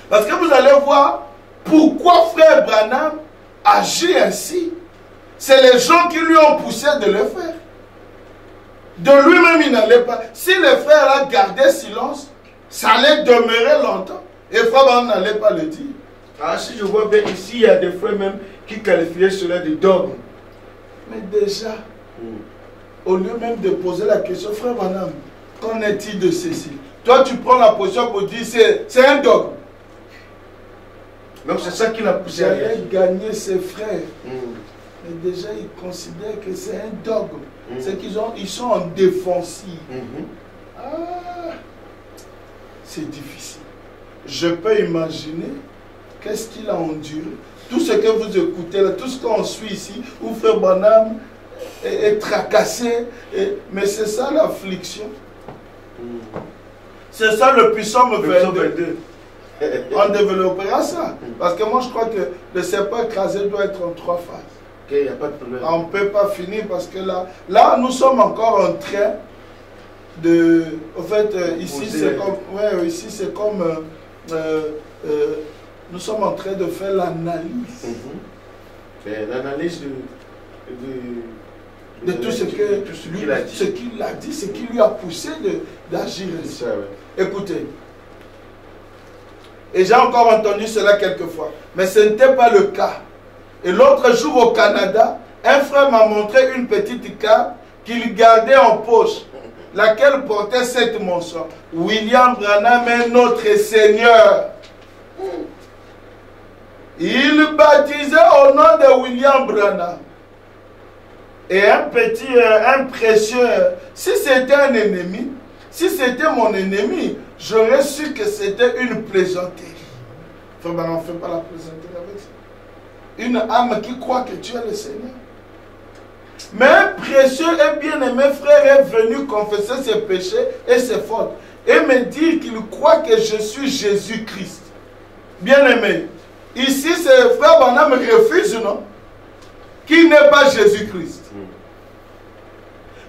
Parce que vous allez voir pourquoi frère Branham agit ainsi. C'est les gens qui lui ont poussé de le faire. De lui-même, il n'allait pas. Si les frères là gardaient silence, ça allait demeurer longtemps. Et frère Branham n'allait pas le dire. Ah, si je vois bien ici, il y a des frères même qui qualifiaient cela de dogme. Mais déjà, au lieu même de poser la question, frère Branham, qu'en est-il de ceci? Toi, tu prends la position pour dire c'est un dogme. Donc c'est ça qui l'a poussé à réagir. Gagner ses frères. Mais déjà, ils considèrent que c'est un dogme. C'est qu'ils sont en défensive. Ah, c'est difficile. Je peux imaginer qu'est-ce qu'il a enduré. Tout ce que vous écoutez là, tout ce qu'on suit ici, où frère Branham est tracassé, mais c'est ça l'affliction. C'est ça le puissant 22. On développera ça. Parce que moi je crois que le serpent écrasé doit être en 3 phases. Il n'y a pas de problème. On ne peut pas finir parce que là nous sommes encore en train de... En fait, ici c'est comme... Ouais, ici c'est comme... nous sommes en train de faire l'analyse. L'analyse de tout ce qu'il a dit, ce qui lui a poussé d'agir ainsi. Écoutez, et j'ai encore entendu cela quelquefois, mais ce n'était pas le cas. Et l'autre jour au Canada, un frère m'a montré une petite carte qu'il gardait en poche, laquelle portait cette mention: William Branham est notre Seigneur. Il baptisait au nom de William Branham. Et un précieux, si c'était un ennemi, si c'était mon ennemi, j'aurais su que c'était une plaisanterie. Frère, on ne fait pas la plaisanterie avec ça. Une âme qui croit que tu es le Seigneur. Mais un précieux et bien-aimé frère est venu confesser ses péchés et ses fautes et me dire qu'il croit que je suis Jésus-Christ. Bien-aimé, ici, c'est frère Branham refuse, non? Qui n'est pas Jésus-Christ.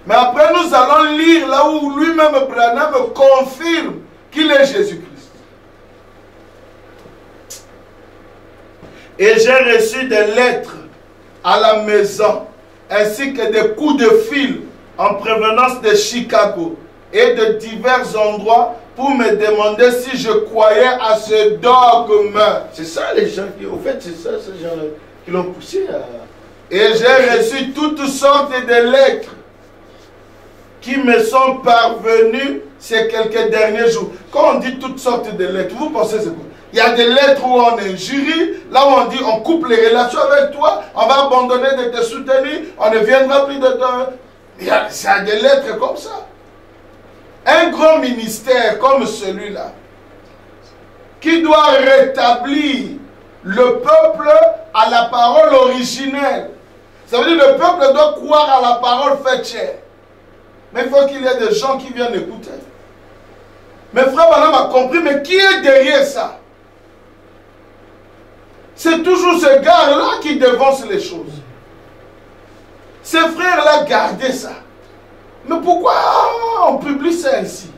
Mais après, nous allons lire là où lui-même, Branham, confirme qu'il est Jésus-Christ. Et j'ai reçu des lettres à la maison, ainsi que des coups de fil en provenance de Chicago et de divers endroits pour me demander si je croyais à ce dogme. C'est ça les gens qui... Au fait, c'est ça ces gens qui l'ont poussé à... Et j'ai reçu toutes sortes de lettres qui me sont parvenues ces quelques derniers jours. Quand on dit toutes sortes de lettres, vous pensez c'est quoi? Il y a des lettres où on injurie, là où on dit on coupe les relations avec toi, on va abandonner de te soutenir, on ne viendra plus de toi. Il y a des lettres comme ça. Un grand ministère comme celui-là, qui doit rétablir le peuple à la parole originelle. Ça veut dire que le peuple doit croire à la parole faite chair. Mais il faut qu'il y ait des gens qui viennent écouter. Mais frère Branham a compris, mais qui est derrière ça? C'est toujours ce gars-là qui devance les choses. Ces frères-là gardaient ça. Mais pourquoi on publie ça ainsi?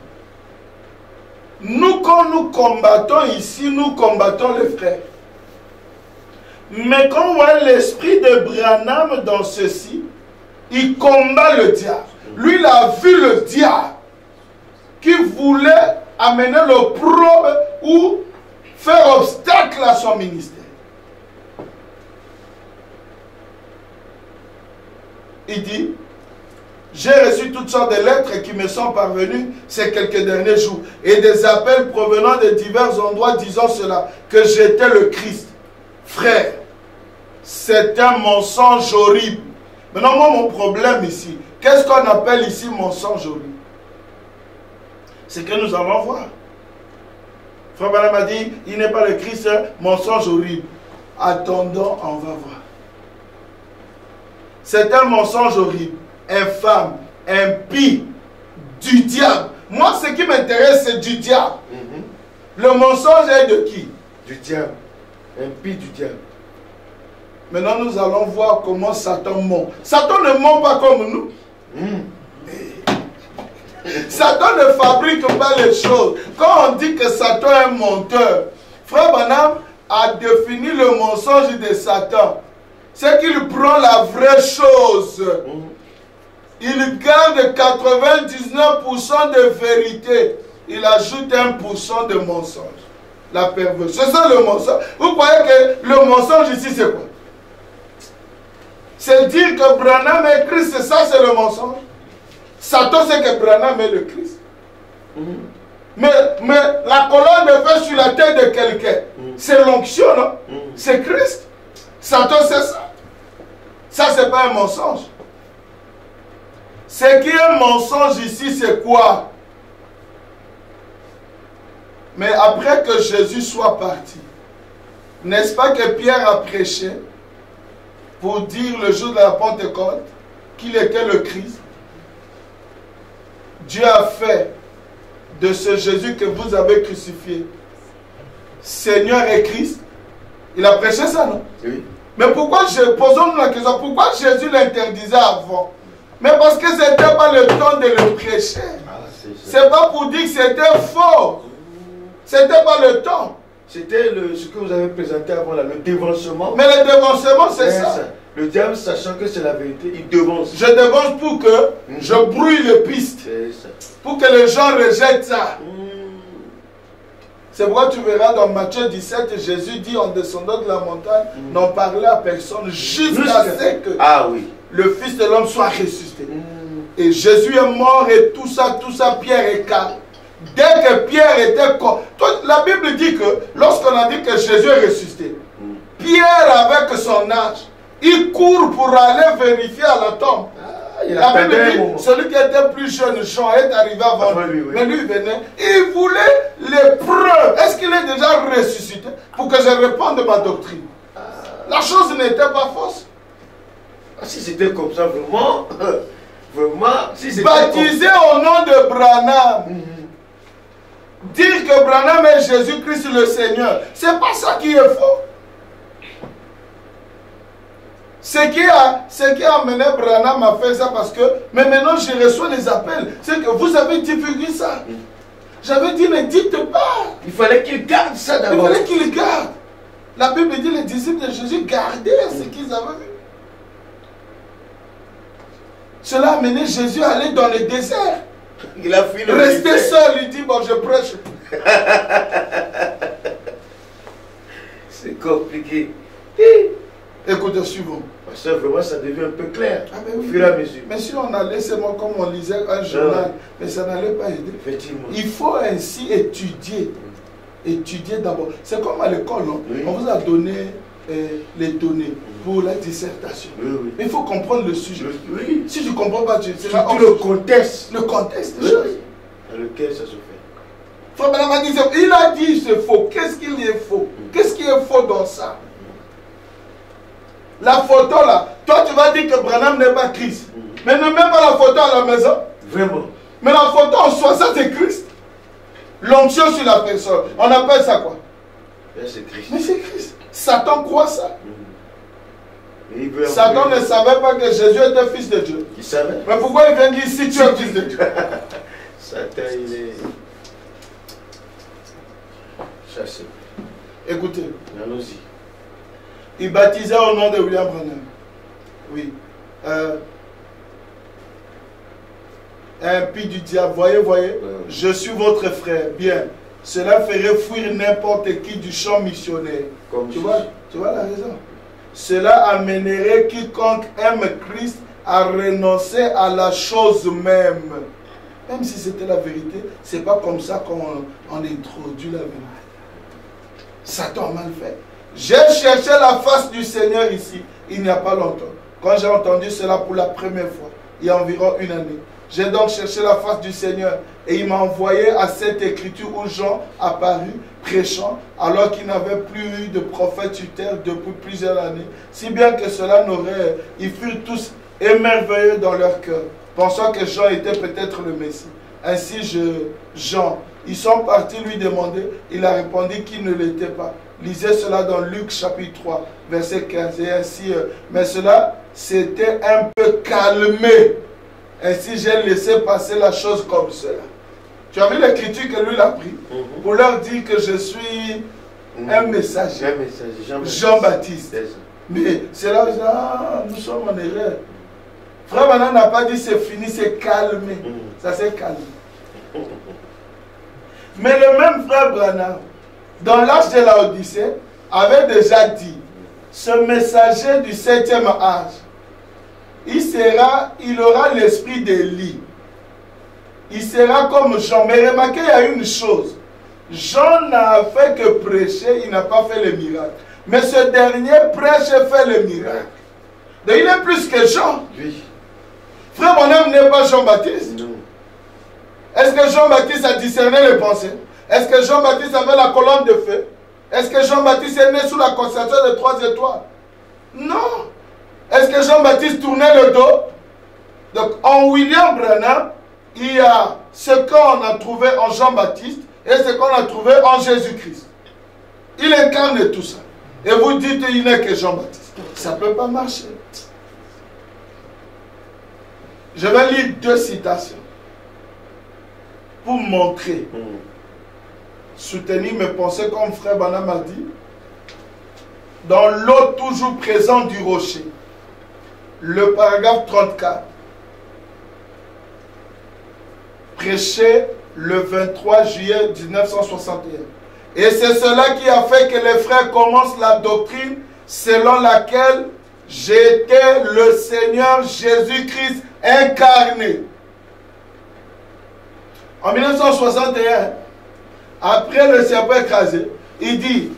Nous, quand nous combattons ici, nous combattons les frères. Mais quand on voit l'esprit de Branham dans ceci, il combat le diable. Lui, il a vu le diable qui voulait amener l'opprobre ou faire obstacle à son ministère. Il dit, j'ai reçu toutes sortes de lettres qui me sont parvenues ces quelques derniers jours et des appels provenant de divers endroits disant cela, que j'étais le Christ. Frère, c'est un mensonge horrible. Maintenant, moi, mon problème ici, qu'est-ce qu'on appelle ici mensonge horrible? C'est que nous allons voir. Frère Branham a dit, il n'est pas le Christ, mensonge horrible. Attendons, on va voir. C'est un mensonge horrible, infâme, impie, du diable. Moi, ce qui m'intéresse, c'est du diable. Le mensonge est de qui? Du diable. Impie du diable. Maintenant, nous allons voir comment Satan ment. Satan ne ment pas comme nous. Satan ne fabrique pas les choses. Quand on dit que Satan est un menteur, frère Branham a défini le mensonge de Satan. C'est qu'il prend la vraie chose. Il garde 99% de vérité. Il ajoute 1% de mensonge. La perversion. C'est ça le mensonge. Vous croyez que le mensonge ici c'est quoi? C'est dire que Branham est Christ, c'est ça, c'est le mensonge. Satan sait que Branham est le Christ. Mais la colonne de feu sur la tête de quelqu'un, c'est l'onction, non? C'est Christ. Satan sait ça. Ça, c'est pas un mensonge. Ce qui est mensonge ici, c'est quoi? Mais après que Jésus soit parti, n'est-ce pas que Pierre a prêché pour dire le jour de la Pentecôte qu'il était le Christ? Dieu a fait de ce Jésus que vous avez crucifié Seigneur et Christ. Il a prêché ça, non? Oui. Mais pourquoi, posons-nous la question, pourquoi Jésus l'interdisait avant? Mais parce que ce n'était pas le temps de le prêcher. C'est pas pour dire que c'était faux. C'était pas le temps. C'était ce que vous avez présenté avant, là, le dévancement. Mais le dévancement, c'est ça. Le diable, sachant que c'est la vérité, il devance. Je devance pour que je brouille les pistes. Pour que les gens rejettent ça. C'est pourquoi tu verras dans Matthieu 17, Jésus dit en descendant de la montagne, n'en parlez à personne jusqu'à ce que le Fils de l'homme soit ressuscité. Et Jésus est mort et tout ça, Pierre est calme. Dès que Pierre était... La Bible dit que lorsqu'on a dit que Jésus est ressuscité, Pierre avec son âge, il court pour aller vérifier à la tombe. La Bible dit, celui qui était plus jeune, Jean, est arrivé avant lui. Mais lui venait, il voulait les preuves. Est-ce qu'il est déjà ressuscité pour que je réponde de ma doctrine? La chose n'était pas fausse. Si c'était comme ça, vraiment, si baptisé au nom de Branham, dire que Branham est Jésus-Christ le Seigneur, c'est pas ça qui est faux. Ce qui a amené Branham à faire ça parce que, mais maintenant je reçois des appels, c'est que vous avez divulgué ça. J'avais dit, ne dites pas. Il fallait qu'il garde ça d'abord. Il fallait qu'il garde. La Bible dit, les disciples de Jésus gardaient ce qu'ils avaient vu. Cela a amené Jésus à aller dans le désert. Il a fui le rester seul, il dit, bon, je prêche. C'est compliqué. Écoutez, suivons. Ça, vraiment, ça devient un peu clair au oui, fur et à mesure. Mais si on allait seulement comme on lisait un journal, mais ça n'allait pas aider. Effectivement. Il faut ainsi étudier. Étudier d'abord. C'est comme à l'école, non? On vous a donné les données pour la dissertation. Il faut comprendre le sujet. Si tu ne comprends pas, tu sais pas. Le contexte. Le contexte des choses. Dans lequel ça se fait. Il a dit c'est faux. Qu'est-ce qu'il est faux? Qu'est-ce qui est faux dans ça? La photo là, toi tu vas dire que Branham n'est pas Christ. Mais ne mets pas la photo à la maison. Vraiment. Mais la photo en soi, ça c'est Christ. L'onction sur la personne. On appelle ça quoi? C'est Christ. Mais c'est Christ. Satan croit ça. Satan ne savait pas que Jésus était fils de Dieu. Il savait. Mais pourquoi il vient dire si tu es fils de Dieu? Satan, il est chassé. Écoutez. Allons-y. Il baptisait au nom de William Branham. Oui. Impie du diable. Voyez. Je suis votre frère. Bien. Cela ferait fuir n'importe qui du champ missionnaire. Tu vois la raison. Cela amènerait quiconque aime Christ à renoncer à la chose même. Même si c'était la vérité, c'est pas comme ça qu'on introduit la vérité. Satan a mal fait. J'ai cherché la face du Seigneur ici, il n'y a pas longtemps. Quand j'ai entendu cela pour la première fois, il y a environ une année. J'ai donc cherché la face du Seigneur et il m'a envoyé à cette écriture où Jean apparut prêchant alors qu'il n'avait plus eu de prophète sur terre depuis plusieurs années. Si bien que cela n'aurait... Ils furent tous émerveillés dans leur cœur, pensant que Jean était peut-être le Messie. Ainsi Jean, ils sont partis lui demander, il a répondu qu'il ne l'était pas. Lisez cela dans Luc chapitre 3, verset 15. Et ainsi, mais cela s'était un peu calmé. Ainsi, j'ai laissé passer la chose comme cela. Tu as vu l'écriture que lui a pris pour leur dire que je suis un messager. Jean-Baptiste. Mais c'est là où nous sommes en erreur. Frère Branham n'a pas dit c'est fini, c'est calmé. Ça s'est calmé. Mais le même frère Branham, dans l'âge de la Odyssée, avait déjà dit, ce messager du 7e âge, il aura l'esprit d'Élie. il sera comme Jean. Mais remarquez, il y a une chose. Jean n'a fait que prêcher, il n'a pas fait les miracles. Mais ce dernier prêche et fait les miracles. Donc il est plus que Jean. Oui. Frère Branham n'est pas Jean-Baptiste. Non. Est-ce que Jean-Baptiste a discerné les pensées? Est-ce que Jean-Baptiste avait la colonne de feu? Est-ce que Jean-Baptiste est né sous la constellation de 3 étoiles? Non. Est-ce que Jean-Baptiste tournait le dos? Donc en William Branham, il y a ce qu'on a trouvé en Jean-Baptiste et ce qu'on a trouvé en Jésus-Christ. Il incarne tout ça. Et vous dites il n'est que Jean-Baptiste. Ça ne peut pas marcher. Je vais lire 2 citations pour montrer, soutenir mes pensées comme frère Branham a dit. Dans l'eau toujours présente du rocher, le paragraphe 34, prêché le 23 juillet 1961. Et c'est cela qui a fait que les frères commencent la doctrine selon laquelle j'étais le Seigneur Jésus-Christ incarné. En 1961, après le serpent écrasé, il dit,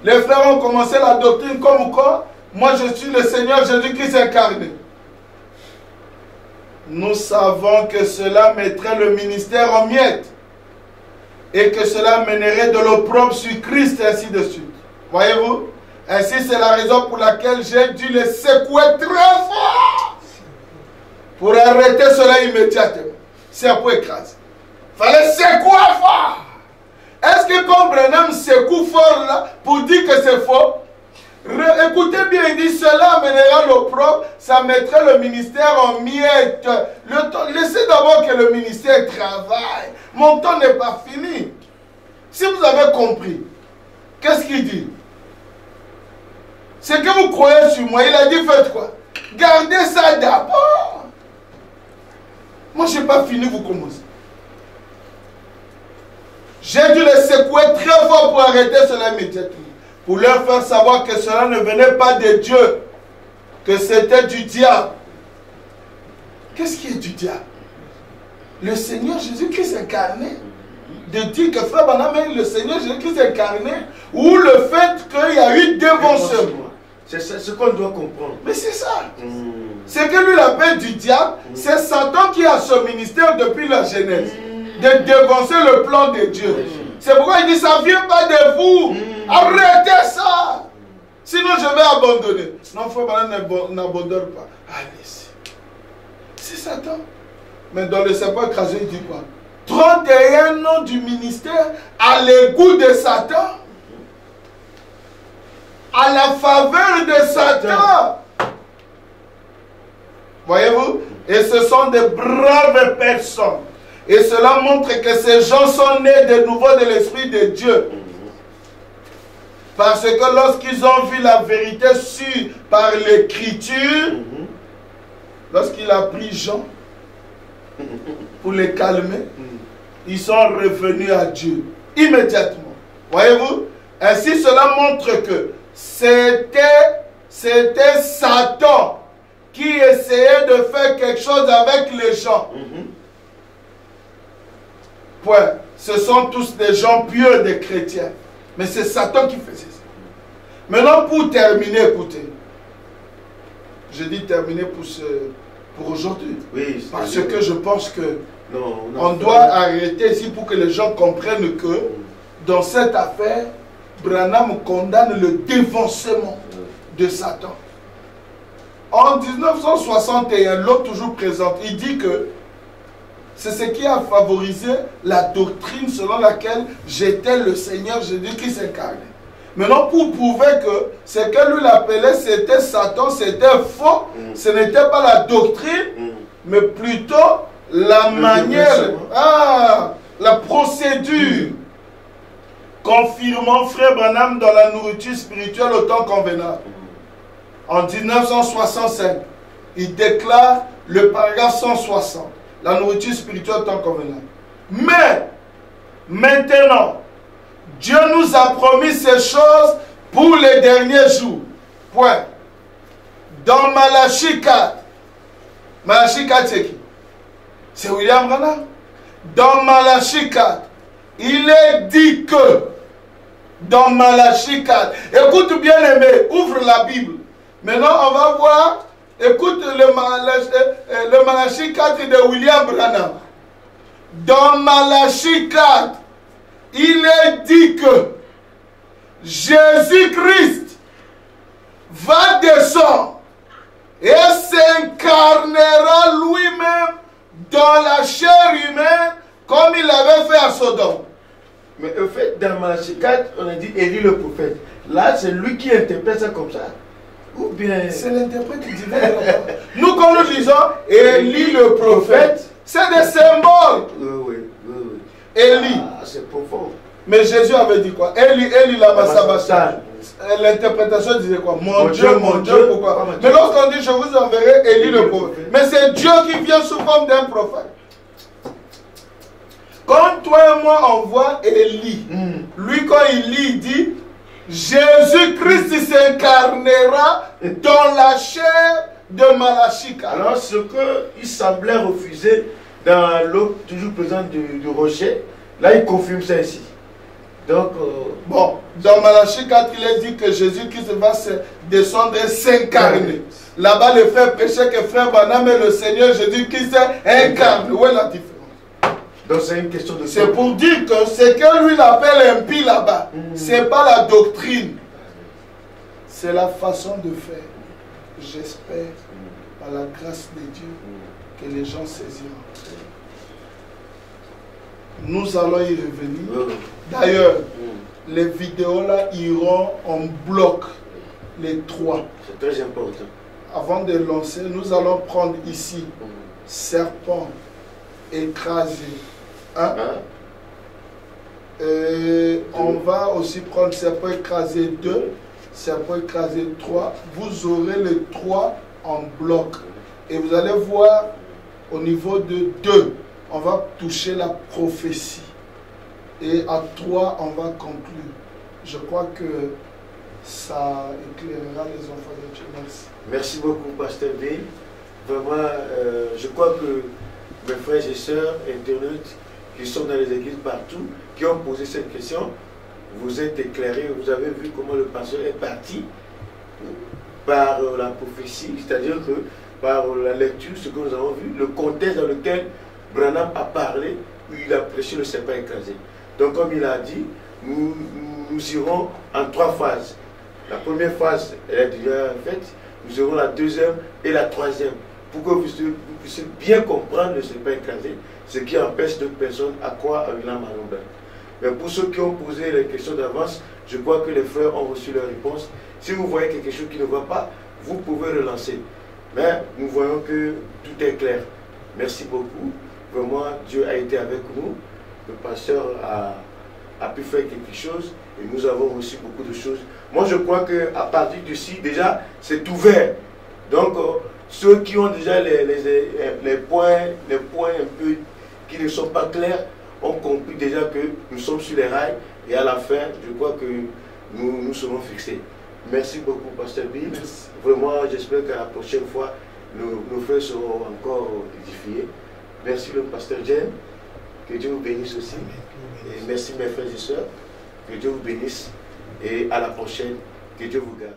les frères ont commencé la doctrine comme quoi, moi je suis le Seigneur Jésus-Christ incarné. Nous savons que cela mettrait le ministère en miettes et que cela mènerait de l'opprobre sur Christ, ainsi de suite. Voyez-vous? Ainsi, c'est la raison pour laquelle j'ai dû les secouer très fort pour arrêter cela immédiatement. C'est un peu écrasé. Il fallait secouer fort. Est-ce que comme Branham secoue fort là pour dire que c'est faux? Écoutez bien, il dit cela amènera l'opprobre, ça mettrait le ministère en miettes. Laissez d'abord que le ministère travaille. Mon temps n'est pas fini. Si vous avez compris, qu'est-ce qu'il dit? C'est que vous croyez sur moi. Il a dit faites quoi? Gardez ça d'abord. Moi je n'ai pas fini, vous commencez. J'ai dû les secouer très fort pour arrêter cela immédiatement. Pour leur faire savoir que cela ne venait pas de Dieu, que c'était du diable. Qu'est-ce qui est du diable? Le Seigneur Jésus-Christ incarné. De dire que frère Branham est le Seigneur Jésus-Christ incarné, ou le fait qu'il y a eu dévancement. C'est ce qu'on doit comprendre. Mais c'est ça. C'est que lui l'appelle du diable, c'est Satan qui a ce ministère depuis la Genèse. De dévancer le plan de Dieu. C'est pourquoi il dit ça ne vient pas de vous. Arrêtez ça. Sinon je vais abandonner. Non, frère Branham n'abandonne pas. Allez-y. C'est Satan. Mais dans le serpent écrasé, il dit quoi? 31 noms du ministère à l'égout de Satan. À la faveur de Satan. Voyez-vous? Et ce sont des braves personnes. Et cela montre que ces gens sont nés de nouveau de l'Esprit de Dieu. Parce que lorsqu'ils ont vu la vérité sûre par l'Écriture, lorsqu'il a pris Jean pour les calmer, ils sont revenus à Dieu immédiatement. Voyez-vous? Ainsi, cela montre que c'était Satan qui essayait de faire quelque chose avec les gens. Point. Ce sont tous des gens pieux, des chrétiens. Mais c'est Satan qui faisait ça. Maintenant, pour terminer, écoutez. Je dis terminer pour aujourd'hui. Oui, parce que je pense que on doit arrêter ici pour que les gens comprennent que dans cette affaire, Branham condamne le dévancement de Satan. En 1961, l'autre toujours présente, il dit que c'est ce qui a favorisé la doctrine selon laquelle j'étais le Seigneur Jésus-Christ incarné. Maintenant, pour prouver que ce que lui l'appelait, c'était Satan, c'était faux, ce n'était pas la doctrine, mais plutôt la manière, la procédure, confirmant frère Branham dans la nourriture spirituelle au temps convenable. En 1965, il déclare le paragraphe 160. La nourriture spirituelle tant convenable. Mais, maintenant, Dieu nous a promis ces choses pour les derniers jours. Point. Dans Malachie 4. Malachie 4, c'est qui? C'est William Branham. dans Malachie 4, il est dit que, dans Malachie 4, écoute bien aimé, ouvre la Bible. Maintenant on va voir, écoute le Malachie 4 de William Branham. Dans Malachie 4, il est dit que Jésus-Christ va descendre et s'incarnera lui-même dans la chair humaine comme il l'avait fait à Sodome. Mais au fait, dans Malachie 4, on a dit Élie le prophète. Là, c'est lui qui interprète ça comme ça. Ou bien... C'est l'interprète qui dit. Nous, quand nous disons Élie le prophète, c'est des symboles. Oui. Élie. Ah, c'est profond. Mais Jésus avait dit quoi? Élie lama sabachthani. L'interprétation disait quoi? Mon Dieu, pourquoi? Mais lorsqu'on dit je vous enverrai Élie le prophète, mais c'est Dieu qui vient sous forme d'un prophète. Quand toi et moi on voit Élie, lui quand il lit, il dit Jésus-Christ s'incarnera dans la chair de Malachie 4. Alors ce qu'il semblait refuser dans l'eau toujours présente du rocher, là il confirme ça ici. Donc, bon, dans Malachie 4, il est dit que Jésus-Christ va descendre et s'incarner. Là-bas, le frère prêchait que frère Branham et le Seigneur Jésus-Christ s'incarne. Où est la différence? Donc, c'est une question de... C'est pour dire que ce que lui appelle impie là-bas, ce n'est pas la doctrine. C'est la façon de faire. J'espère, par la grâce de Dieu, que les gens saisiront. Nous allons y revenir. D'ailleurs, les vidéos là iront en bloc, les trois. C'est très important. Avant de lancer, nous allons prendre ici serpent écrasé. Hein? On va aussi prendre serpent écrasé 2, serpent écrasé 3. Vous aurez les 3 en bloc. Et vous allez voir au niveau de 2. On va toucher la prophétie. Et à 3, on va conclure. Je crois que ça éclairera les enfants de Dieu. Merci. Merci beaucoup, Pasteur Bill. Vraiment, je crois que mes frères et sœurs internautes qui sont dans les églises partout, qui ont posé cette question, vous êtes éclairés. Vous avez vu comment le pasteur est parti par la prophétie, c'est-à-dire que par la lecture, ce que nous avons vu, le contexte dans lequel Branham a parlé, il a prêché le serpent écrasé. Donc comme il a dit, nous irons en 3 phases. La première phase, elle est déjà faite. Nous aurons la deuxième et la troisième. Pour que vous puissiez bien comprendre le serpent écrasé, ce qui empêche d'autres personnes à croire à William Branham. Mais pour ceux qui ont posé les questions d'avance, je crois que les frères ont reçu leur réponse. Si vous voyez quelque chose qui ne va pas, vous pouvez relancer. Mais nous voyons que tout est clair. Merci beaucoup. Vraiment, Dieu a été avec nous. Le pasteur a pu faire quelque chose et nous avons reçu beaucoup de choses. Moi, je crois qu'à partir d'ici, déjà, c'est ouvert. Donc, ceux qui ont déjà les points un peu qui ne sont pas clairs ont compris déjà que nous sommes sur les rails et à la fin, je crois que nous serons fixés. Merci beaucoup, Pasteur Bill. Vraiment, j'espère qu'à la prochaine fois, nos frères seront encore édifiés. Merci le pasteur Jen, que Dieu vous bénisse aussi. Et merci mes frères et sœurs, que Dieu vous bénisse. Et à la prochaine, que Dieu vous garde.